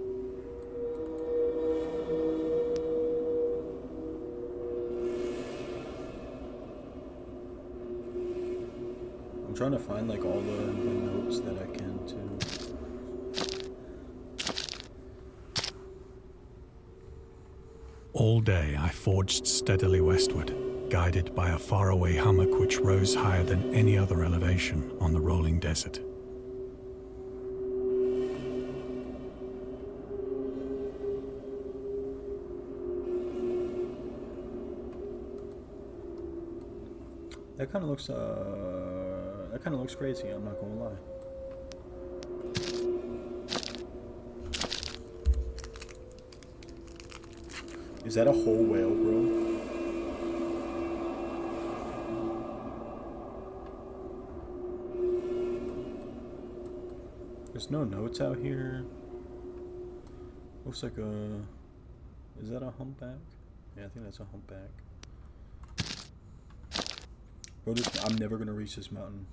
I'm trying to find like all the notes that I can too. All day I forged steadily westward, guided by a faraway hummock which rose higher than any other elevation on the rolling desert. That kind of looks crazy, I'm not gonna lie. Is that a whole whale, bro? There's no notes out here. Looks like a... Is that a humpback? Yeah, I think that's a humpback. Bro, I'm never gonna reach this mountain.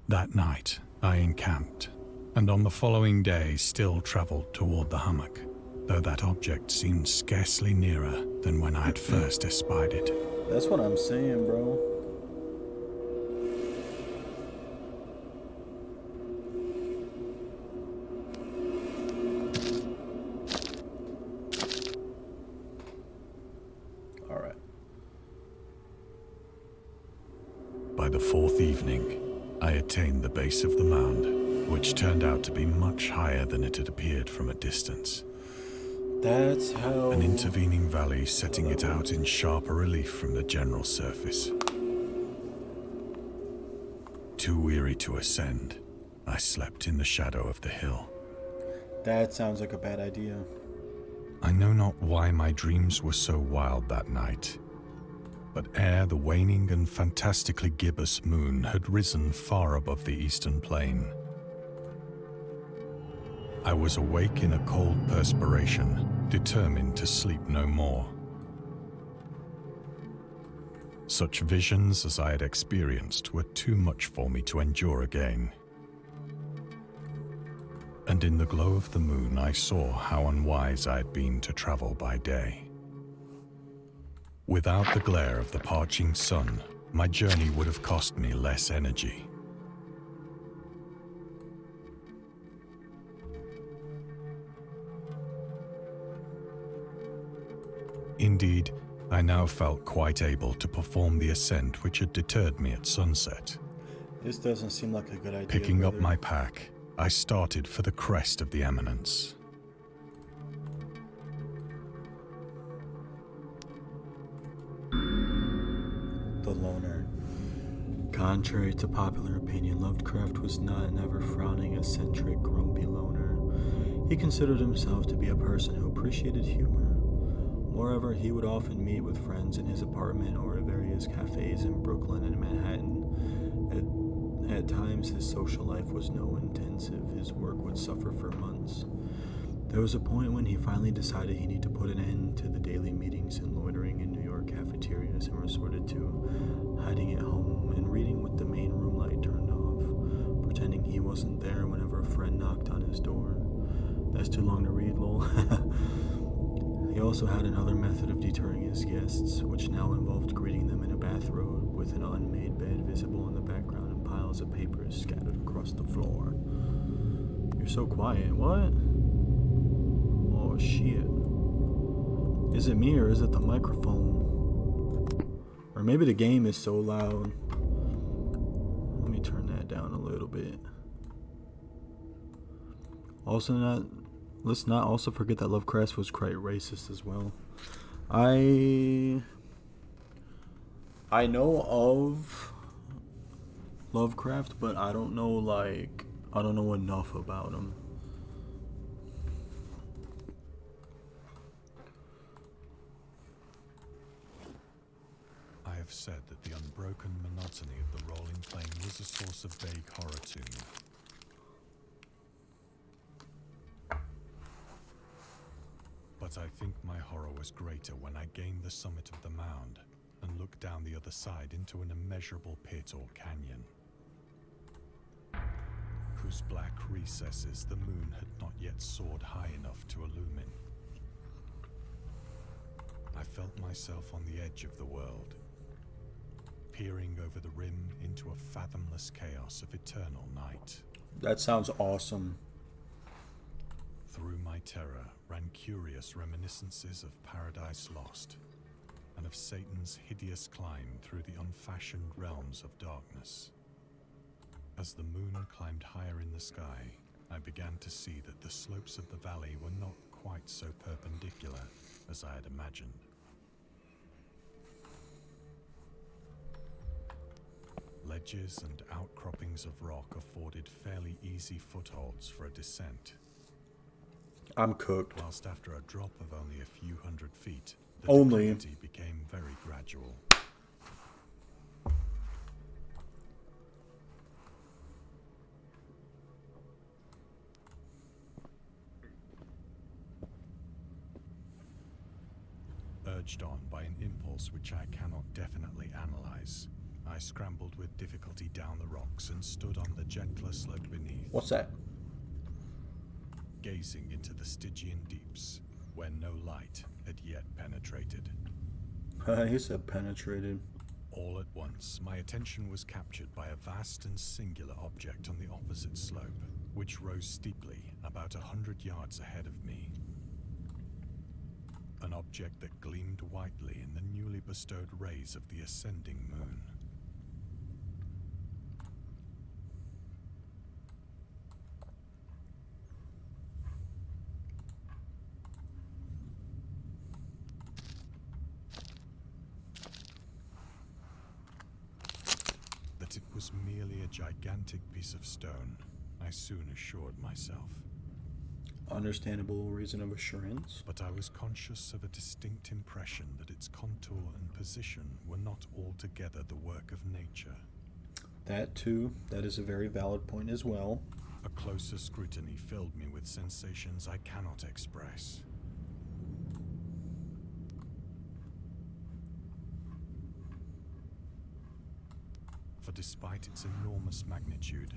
That night, I encamped, and on the following day still traveled toward the hummock, though that object seemed scarcely nearer than when I had first espied it. That's what I'm saying, bro. Alright. By the fourth evening, I attained the base of the mound, which turned out to be much higher than it had appeared from a distance. That's how... An intervening valley setting it out in sharper relief from the general surface. Too weary to ascend, I slept in the shadow of the hill. That sounds like a bad idea. I know not why my dreams were so wild that night, but ere the waning and fantastically gibbous moon had risen far above the eastern plain, I was awake in a cold perspiration, determined to sleep no more. Such visions as I had experienced were too much for me to endure again. And in the glow of the moon I saw how unwise I had been to travel by day. Without the glare of the parching sun, my journey would have cost me less energy, Indeed, I now felt quite able to perform the ascent which had deterred me at sunset. This doesn't seem like a good idea, Picking up brother. my pack, I started for the crest of the eminence. The loner. Contrary to popular opinion, Lovecraft was not an ever-frowning, eccentric, grumpy loner. He considered himself to be a person who appreciated humor. Moreover, he would often meet with friends in his apartment or at various cafes in Brooklyn and Manhattan. At times, his social life was no intensive. His work would suffer for months. There was a point when he finally decided he needed to put an end to the daily meetings and loitering in New York cafeterias and resorted to hiding at home and reading with the main room light turned off, pretending he wasn't there whenever a friend knocked on his door. That's too long to read, lol. He also had another method of deterring his guests, which now involved greeting them in a bathrobe with an unmade bed visible in the background and piles of papers scattered across the floor. You're so quiet. What? Oh, shit. Is it me or is it the microphone? Or maybe the game is so loud. Let me turn that down a little bit. Let's not also forget that Lovecraft was quite racist as well. I know of Lovecraft, but I don't know enough about him. I have said that the unbroken monotony of the rolling plain was a source of vague horror to me. But I think my horror was greater when I gained the summit of the mound and looked down the other side into an immeasurable pit or canyon, whose black recesses the moon had not yet soared high enough to illumine. I felt myself on the edge of the world, peering over the rim into a fathomless chaos of eternal night. That sounds awesome. Through my terror ran curious reminiscences of Paradise Lost and of Satan's hideous climb through the unfashioned realms of darkness. As the moon climbed higher in the sky, I began to see that the slopes of the valley were not quite so perpendicular as I had imagined. Ledges and outcroppings of rock afforded fairly easy footholds for a descent. I'm cooked. Whilst after a drop of only a few hundred feet, the Only. declivity became very gradual. Urged on by an impulse which I cannot definitely analyze, I scrambled with difficulty down the rocks and stood on the gentler slope beneath. What's that? Gazing into the Stygian deeps, where no light had yet penetrated. He said penetrated. All at once, my attention was captured by a vast and singular object on the opposite slope, which rose steeply about 100 yards ahead of me. An object that gleamed whitely in the newly bestowed rays of the ascending moon. That it was merely a gigantic piece of stone, I soon assured myself. Understandable reason of assurance. But I was conscious of a distinct impression that its contour and position were not altogether the work of nature. That too, that is a very valid point as well. A closer scrutiny filled me with sensations I cannot express. For despite its enormous magnitude,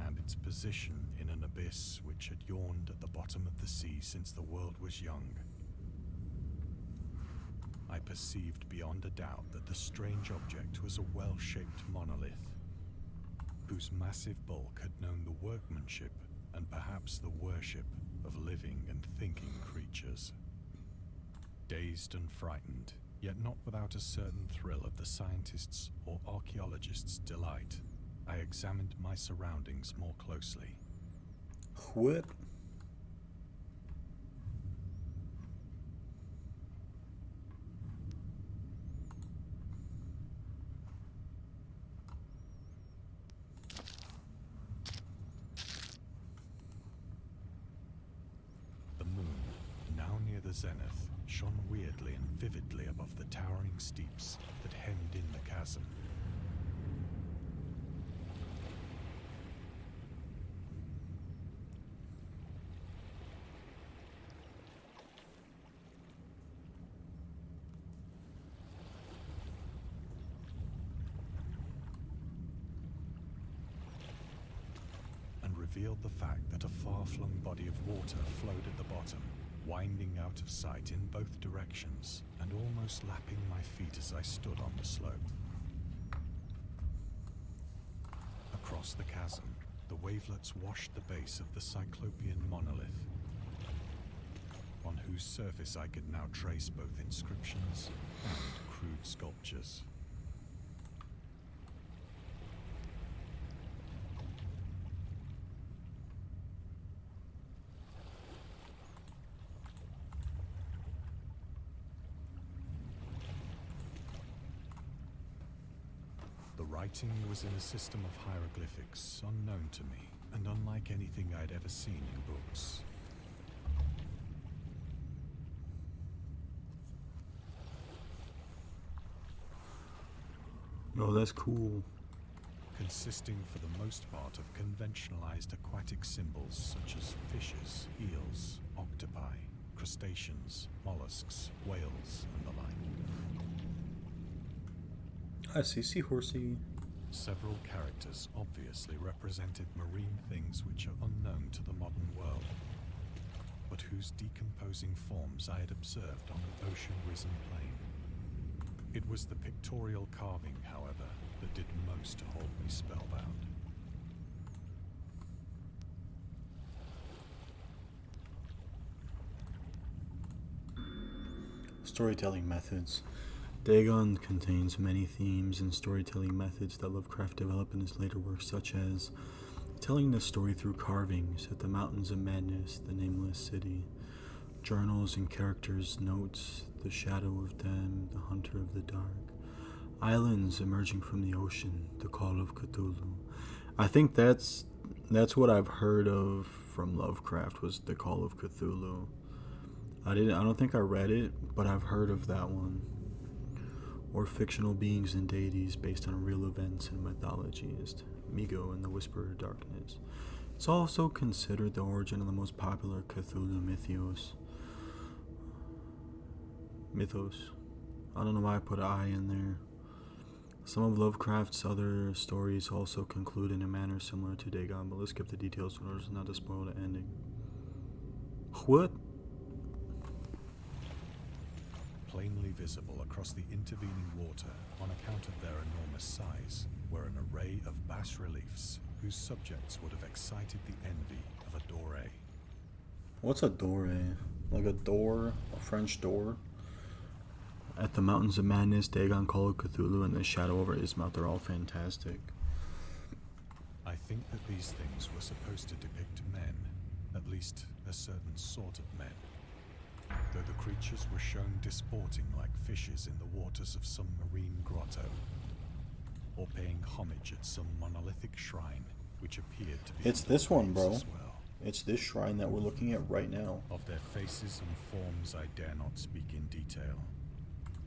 and its position in an abyss which had yawned at the bottom of the sea since the world was young, I perceived beyond a doubt that the strange object was a well-shaped monolith, whose massive bulk had known the workmanship and perhaps the worship of living and thinking creatures. Dazed and frightened, yet not without a certain thrill of the scientist's or archaeologist's delight, I examined my surroundings more closely. What? The moon, now near the zenith, shone weirdly and vividly above the towering steeps that hemmed in the chasm. And revealed the fact that a far-flung body of water flowed at the bottom, winding out of sight in both directions and almost lapping my feet as I stood on the slope. Across the chasm, the wavelets washed the base of the Cyclopean monolith, on whose surface I could now trace both inscriptions and crude sculptures. The writing was in a system of hieroglyphics unknown to me and unlike anything I'd ever seen in books. Oh, that's cool. Consisting for the most part of conventionalized aquatic symbols such as fishes, eels, octopi, crustaceans, mollusks, whales, and the like. I see seahorsey. Several characters obviously represented marine things which are unknown to the modern world, but whose decomposing forms I had observed on the ocean-risen plain. It was the pictorial carving, however, that did most to hold me spellbound. Storytelling methods. Dagon contains many themes and storytelling methods that Lovecraft developed in his later works, such as telling the story through carvings at the Mountains of Madness, the Nameless City, journals and characters' notes, the Shadow of Them, the Hunter of the Dark, islands emerging from the ocean, the Call of Cthulhu. I think that's what I've heard of from Lovecraft, was the Call of Cthulhu. I don't think I read it, but I've heard of that one. Or fictional beings and deities based on real events and mythologies, Migo and the Whisperer of Darkness. It's also considered the origin of the most popular Cthulhu mythos. I don't know why I put an I in there. Some of Lovecraft's other stories also conclude in a manner similar to Dagon, but let's skip the details in order not to spoil the ending. What? Plainly visible across the intervening water on account of their enormous size were an array of bas-reliefs whose subjects would have excited the envy of a doré. What's a doré? Like a door? A French door? At the Mountains of Madness, Dagon, Call of Cthulhu, and the Shadow over Ismouth are all fantastic. I think that these things were supposed to depict men, at least a certain sort of men, though the creatures were shown disporting like fishes in the waters of some marine grotto, or paying homage at some monolithic shrine which appeared to be... It's this one, bro. As well. It's this shrine that we're looking at right now. Of their faces and forms I dare not speak in detail,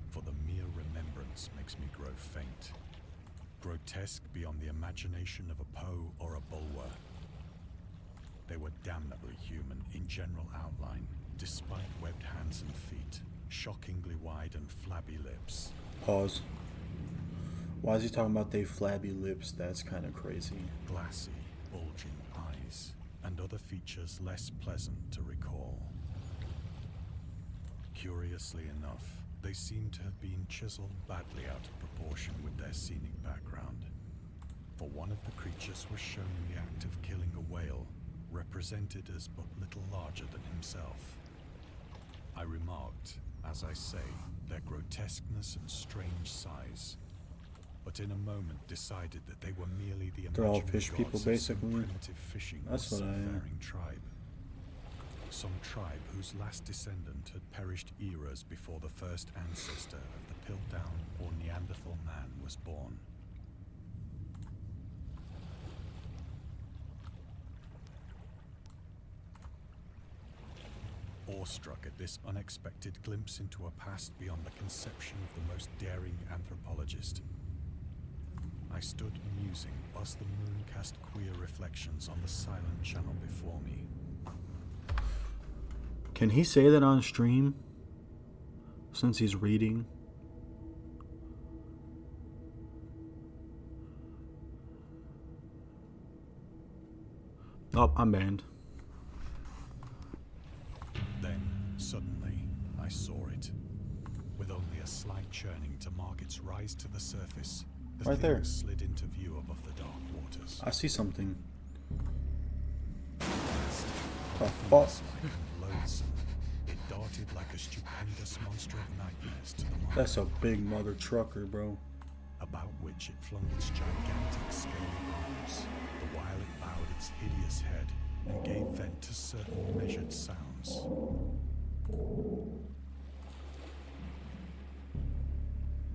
for the mere remembrance makes me grow faint. Grotesque beyond the imagination of a Poe or a Bulwer. They were damnably human in general outline, despite webbed hands and feet, shockingly wide and flabby lips. Pause. Why is he talking about they flabby lips? That's kind of crazy. Glassy, bulging eyes, and other features less pleasant to recall. Curiously enough, they seem to have been chiseled badly out of proportion with their scenic background. For one of the creatures was shown in the act of killing a whale, represented as but little larger than himself. I remarked, As I say, their grotesqueness and strange size, but in a moment decided that they were merely the They're all imaginary fish people, gods of some basically. primitive fishing or That's what I am. seafaring tribe. Some tribe whose last descendant had perished eras before the first ancestor of the Piltdown or Neanderthal man was born. Awestruck at this unexpected glimpse into a past beyond the conception of the most daring anthropologist, I stood musing whilst the moon cast queer reflections on the silent channel before me. Can he say that on stream? Since he's reading? Oh, I'm banned. Then, suddenly, I saw it. With only a slight churning to mark its rise to the surface, the Right thing there. slid into view above the dark waters. I see something. Fast, The like fuck? and loathsome, it darted like a stupendous monster of nightmares to the mind, That's a big mother trucker, bro. about which it flung its gigantic scaly arms, the while it bowed its hideous head and gave vent to certain measured sounds.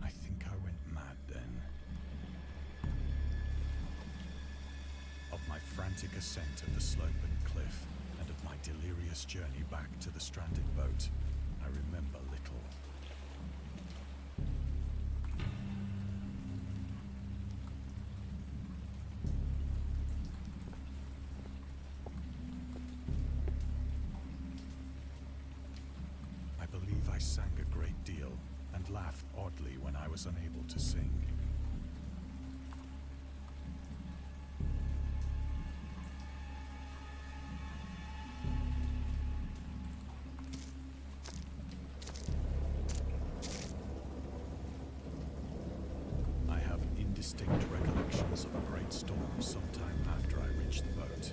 I think I went mad then. Of my frantic ascent of the slope and cliff, and of my delirious journey back to the stranded boat, I remember little. I believe I sang a great deal and laughed oddly when I was unable to sing. I have indistinct recollections of a great storm sometime after I reached the boat.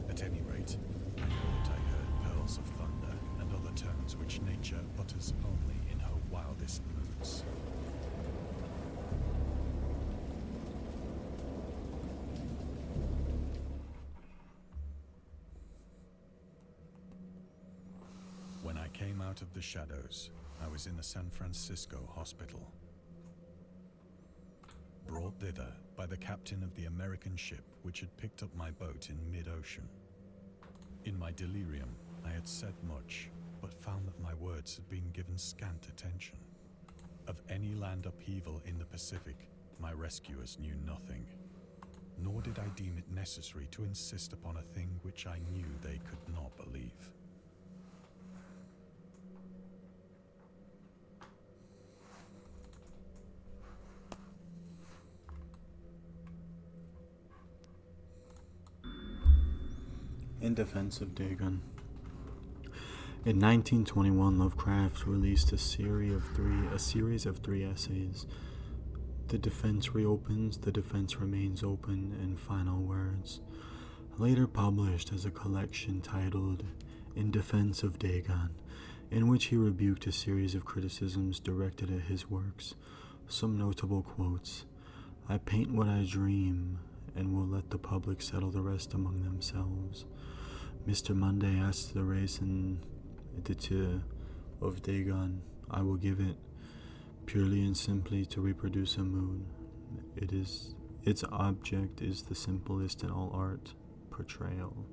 At any rate, I know that I heard pearls of thunder and other tones which nature utters only in her wildest moods. When I came out of the shadows, I was in a San Francisco hospital. Brought thither by the captain of the American ship which had picked up my boat in mid-ocean. In my delirium, I had said much, but found that my words had been given scant attention. Of any land upheaval in the Pacific, my rescuers knew nothing. Nor did I deem it necessary to insist upon a thing which I knew they could not believe. In defense of Dagon. In 1921, Lovecraft released a series of three essays. The defense reopens, the defense remains open, and final words. Later published as a collection titled In Defense of Dagon, in which he rebuked a series of criticisms directed at his works. Some notable quotes: "I paint what I dream, and will let the public settle the rest among themselves. Mr. Monday asks the race of Dagon. I will give it, purely and simply to reproduce a moon. Its object is the simplest in all art, portrayal.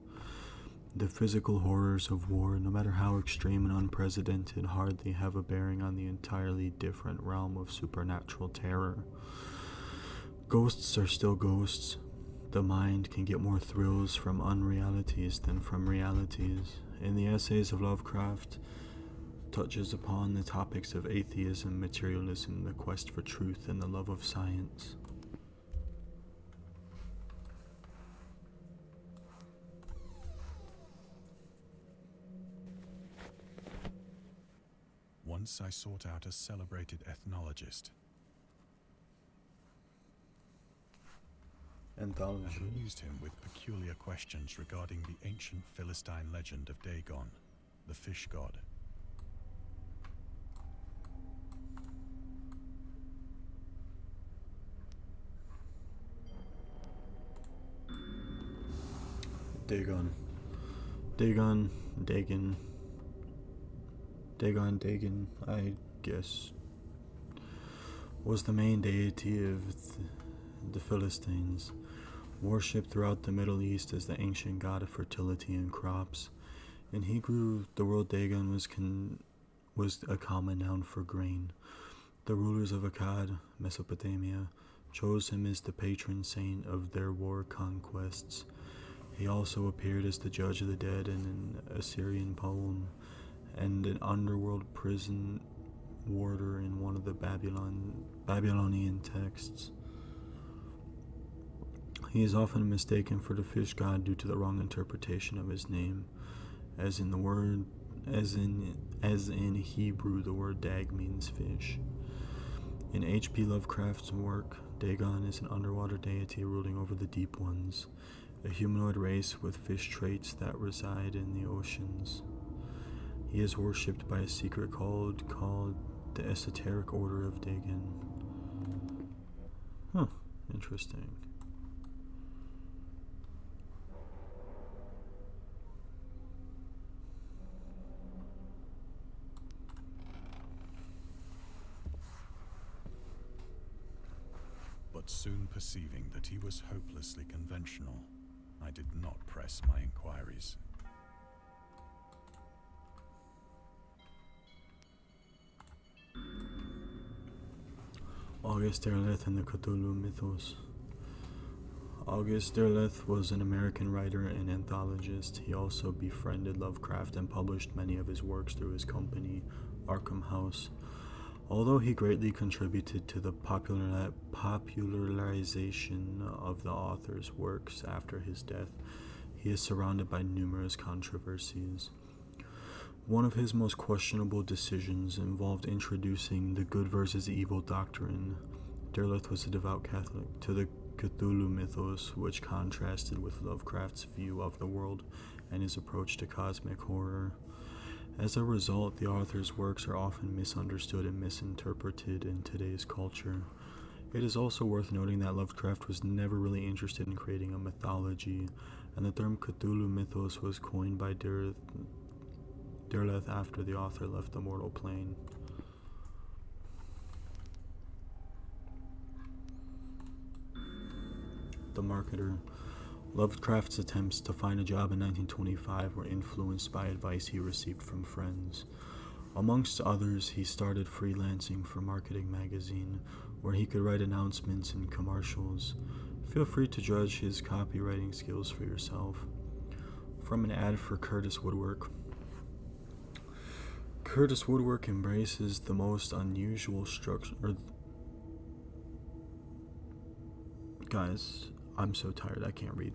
The physical horrors of war, no matter how extreme and unprecedented, hardly have a bearing on the entirely different realm of supernatural terror. Ghosts are still ghosts. The mind can get more thrills from unrealities than from realities. In the essays of Lovecraft, touches upon the topics of atheism, materialism, the quest for truth, and the love of science. Once I sought out a celebrated ethnologist. anthology. and amused him with peculiar questions regarding the ancient Philistine legend of Dagon, the fish god. Dagon, I guess, was the main deity of the Philistines, worshipped throughout the Middle East as the ancient god of fertility and crops. In Hebrew, the word Dagon was a common noun for grain. The rulers of Akkad, Mesopotamia, chose him as the patron saint of their war conquests. He also appeared as the judge of the dead in an Assyrian poem and an underworld prison warder in one of the Babylonian texts. He is often mistaken for the fish god due to the wrong interpretation of his name. As in Hebrew, the word dag means fish. In H.P. Lovecraft's work, Dagon is an underwater deity ruling over the deep ones, a humanoid race with fish traits that reside in the oceans. He is worshipped by a secret called the Esoteric Order of Dagon. Huh, interesting. But soon perceiving that he was hopelessly conventional, I did not press my inquiries. August Derleth and the Cthulhu Mythos. August Derleth was an American writer and anthologist. He also befriended Lovecraft and published many of his works through his company, Arkham House. Although he greatly contributed to the popularization of the author's works after his death, he is surrounded by numerous controversies. One of his most questionable decisions involved introducing the good versus evil doctrine. Derleth was a devout Catholic to the Cthulhu mythos, which contrasted with Lovecraft's view of the world and his approach to cosmic horror. As a result, the author's works are often misunderstood and misinterpreted in today's culture. It is also worth noting that Lovecraft was never really interested in creating a mythology, and the term Cthulhu mythos was coined by Derleth after the author left the mortal plane. The Marketer. Lovecraft's attempts to find a job in 1925 were influenced by advice he received from friends. Amongst others, he started freelancing for Marketing Magazine, where he could write announcements and commercials. Feel free to judge his copywriting skills for yourself. From an ad for Curtis Woodwork. Curtis Woodwork embraces the most unusual structure. Guys, I'm so tired I can't read.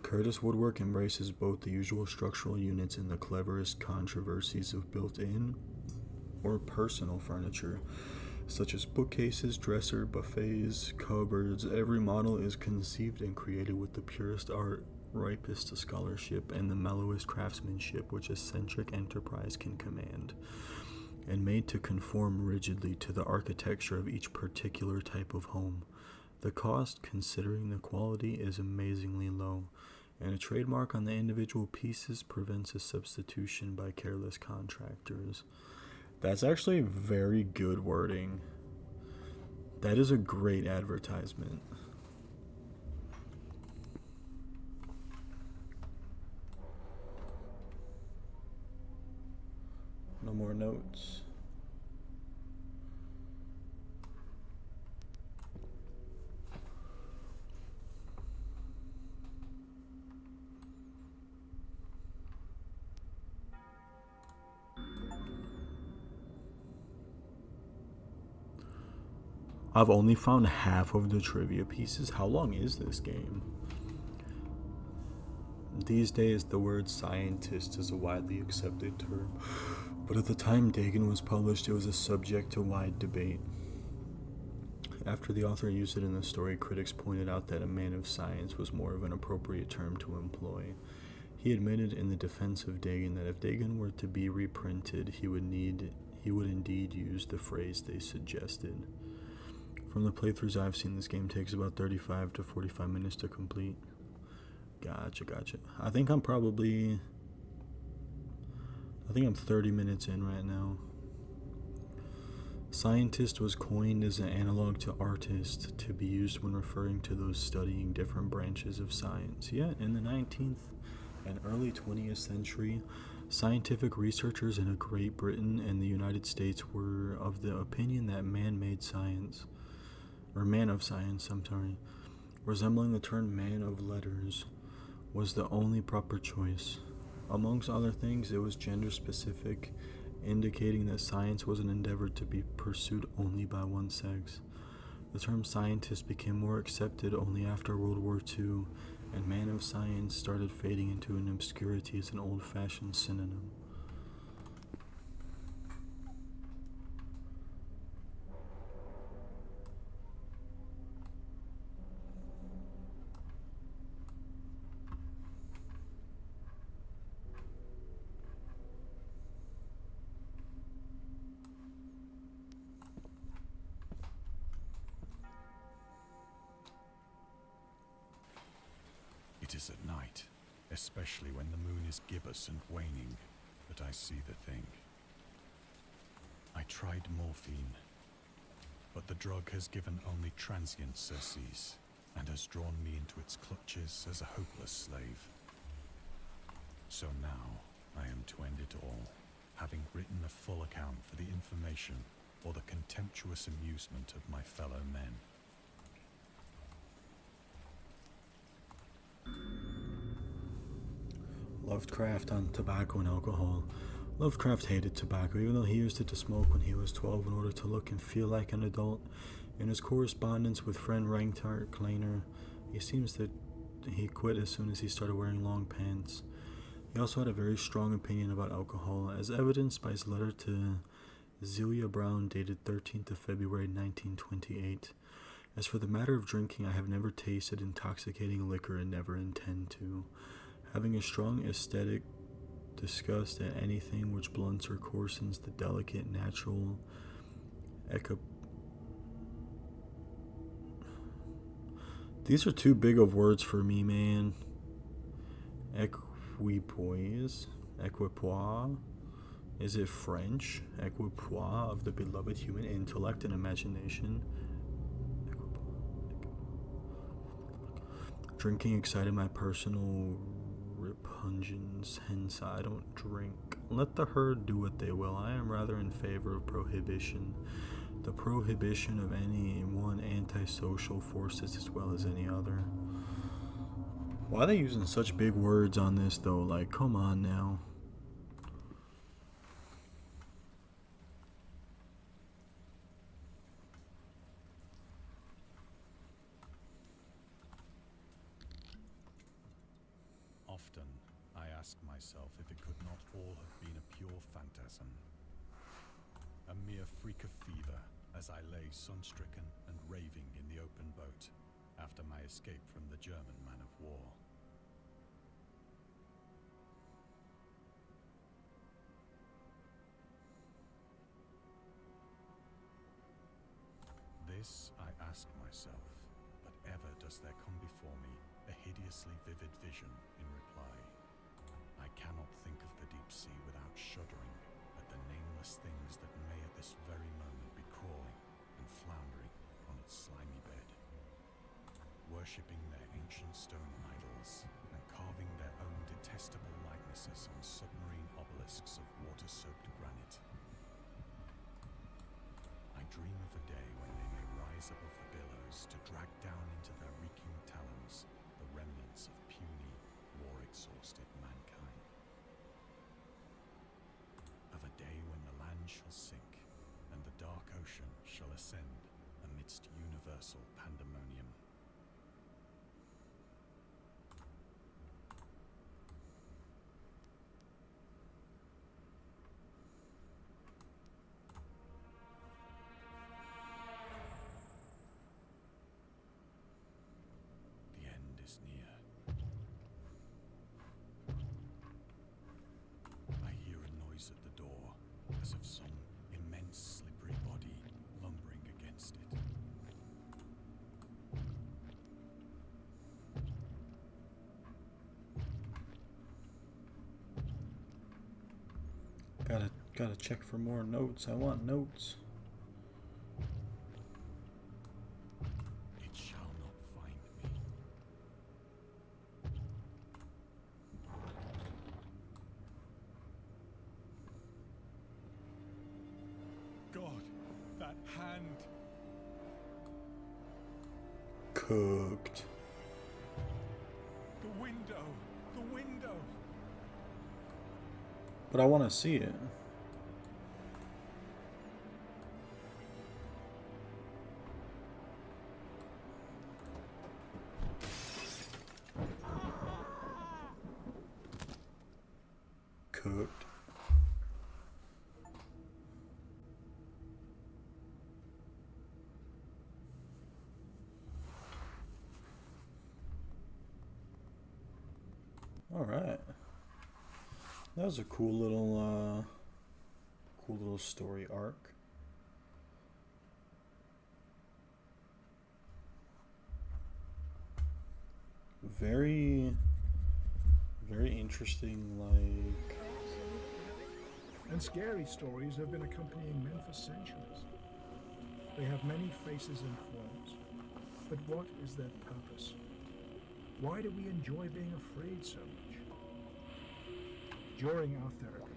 Curtis Woodwork embraces both the usual structural units and the cleverest controversies of built-in or personal furniture, such as bookcases, dresser, buffets, cupboards. Every model is conceived and created with the purest art, ripest scholarship, and the mellowest craftsmanship which eccentric enterprise can command, and made to conform rigidly to the architecture of each particular type of home. The cost, considering the quality, is amazingly low, and a trademark on the individual pieces prevents a substitution by careless contractors. That's actually very good wording. That is a great advertisement. No more notes. I've only found half of the trivia pieces. How long is this game? These days, the word scientist is a widely accepted term, but at the time Dagon was published, it was a subject to wide debate. After the author used it in the story, critics pointed out that a man of science was more of an appropriate term to employ. He admitted in the defense of Dagon that if Dagon were to be reprinted, he would indeed use the phrase they suggested. From the playthroughs I've seen, this game takes about 35 to 45 minutes to complete. Gotcha. I think I'm 30 minutes in right now. Scientist was coined as an analog to artist to be used when referring to those studying different branches of science. Yet, in the 19th and early 20th century, scientific researchers in Great Britain and the United States were of the opinion that man of science, resembling the term man of letters, was the only proper choice. Amongst other things, it was gender specific, indicating that science was an endeavor to be pursued only by one sex. The term scientist became more accepted only after World War II, and man of science started fading into an obscurity as an old-fashioned synonym. It is at night, especially when the moon is gibbous and waning, that I see the thing. I tried morphine, but the drug has given only transient surcease and has drawn me into its clutches as a hopeless slave. So now I am to end it all, having written a full account for the information or the contemptuous amusement of my fellow men. Lovecraft on tobacco and alcohol. Lovecraft hated tobacco, even though he used it to smoke when he was 12 in order to look and feel like an adult. In his correspondence with friend Reinhard Kleiner, he seems that he quit as soon as he started wearing long pants. He also had a very strong opinion about alcohol, as evidenced by his letter to Zelia Brown dated 13th of February 1928. As for the matter of drinking, I have never tasted intoxicating liquor and never intend to. Having a strong aesthetic disgust at anything which blunts or coarsens the delicate, natural These are too big of words for me, man. Equipoise? Is it French? Equipoise of the beloved human intellect and imagination. Drinking excited my personal repugnance, hence I don't drink. Let the herd do what they will. I am rather in favor of prohibition. The prohibition of any one antisocial forces as well as any other. Why are they using such big words on this though? Like, come on now. Often, I ask myself if it could not all have been a pure phantasm. A mere freak of fever as I lay sun-stricken and raving in the open boat after my escape from the German man of war. This I ask myself, but ever does there come before me a hideously vivid vision in reply. I cannot think of the deep sea without shuddering at the nameless things that may at this very moment be crawling and floundering on its slimy bed, worshipping their ancient stone idols and carving their own detestable likenesses on submarine obelisks of water-soaked granite. I dream of a day when they may rise above the billows to drag down into their reeking talons the remnants of puny, war-exhausted mankind. Of a day when the land shall gotta check for more notes. I want notes. It shall not find me. God, that hand. Cooked. The window. The window. But I want to see it. Cooked. All right. That was a cool little story arc. Very interesting, like. And scary stories have been accompanying men for centuries. They have many faces and forms. But what is their purpose? Why do we enjoy being afraid so much? During our therapy,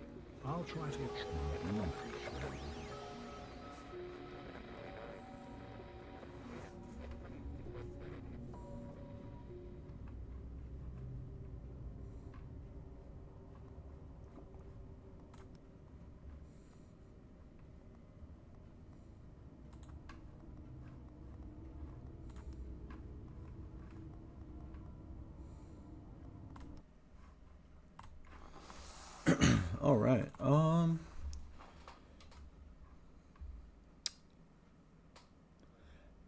I'll try to explain. All right.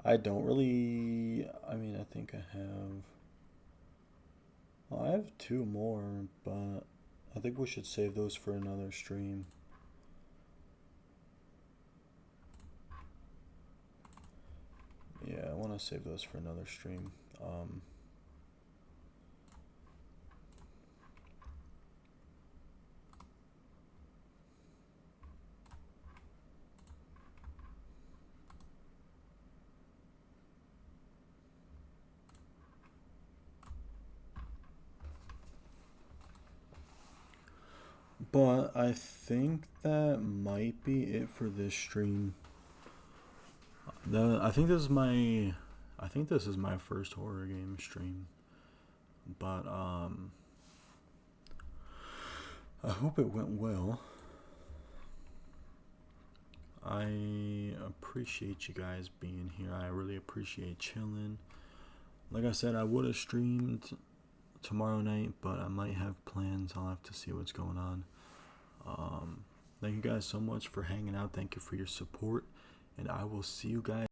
I don't really. I mean, I think I have. Well, I have two more, but I think we should save those for another stream. Yeah, I want to save those for another stream. But I think that might be it for this stream. I think this is my first horror game stream. But I hope it went well. I appreciate you guys being here. I really appreciate chilling. Like I said, I would have streamed tomorrow night, but I might have plans. I'll have to see what's going on. Thank you guys so much for hanging out. Thank you for your support, and I will see you guys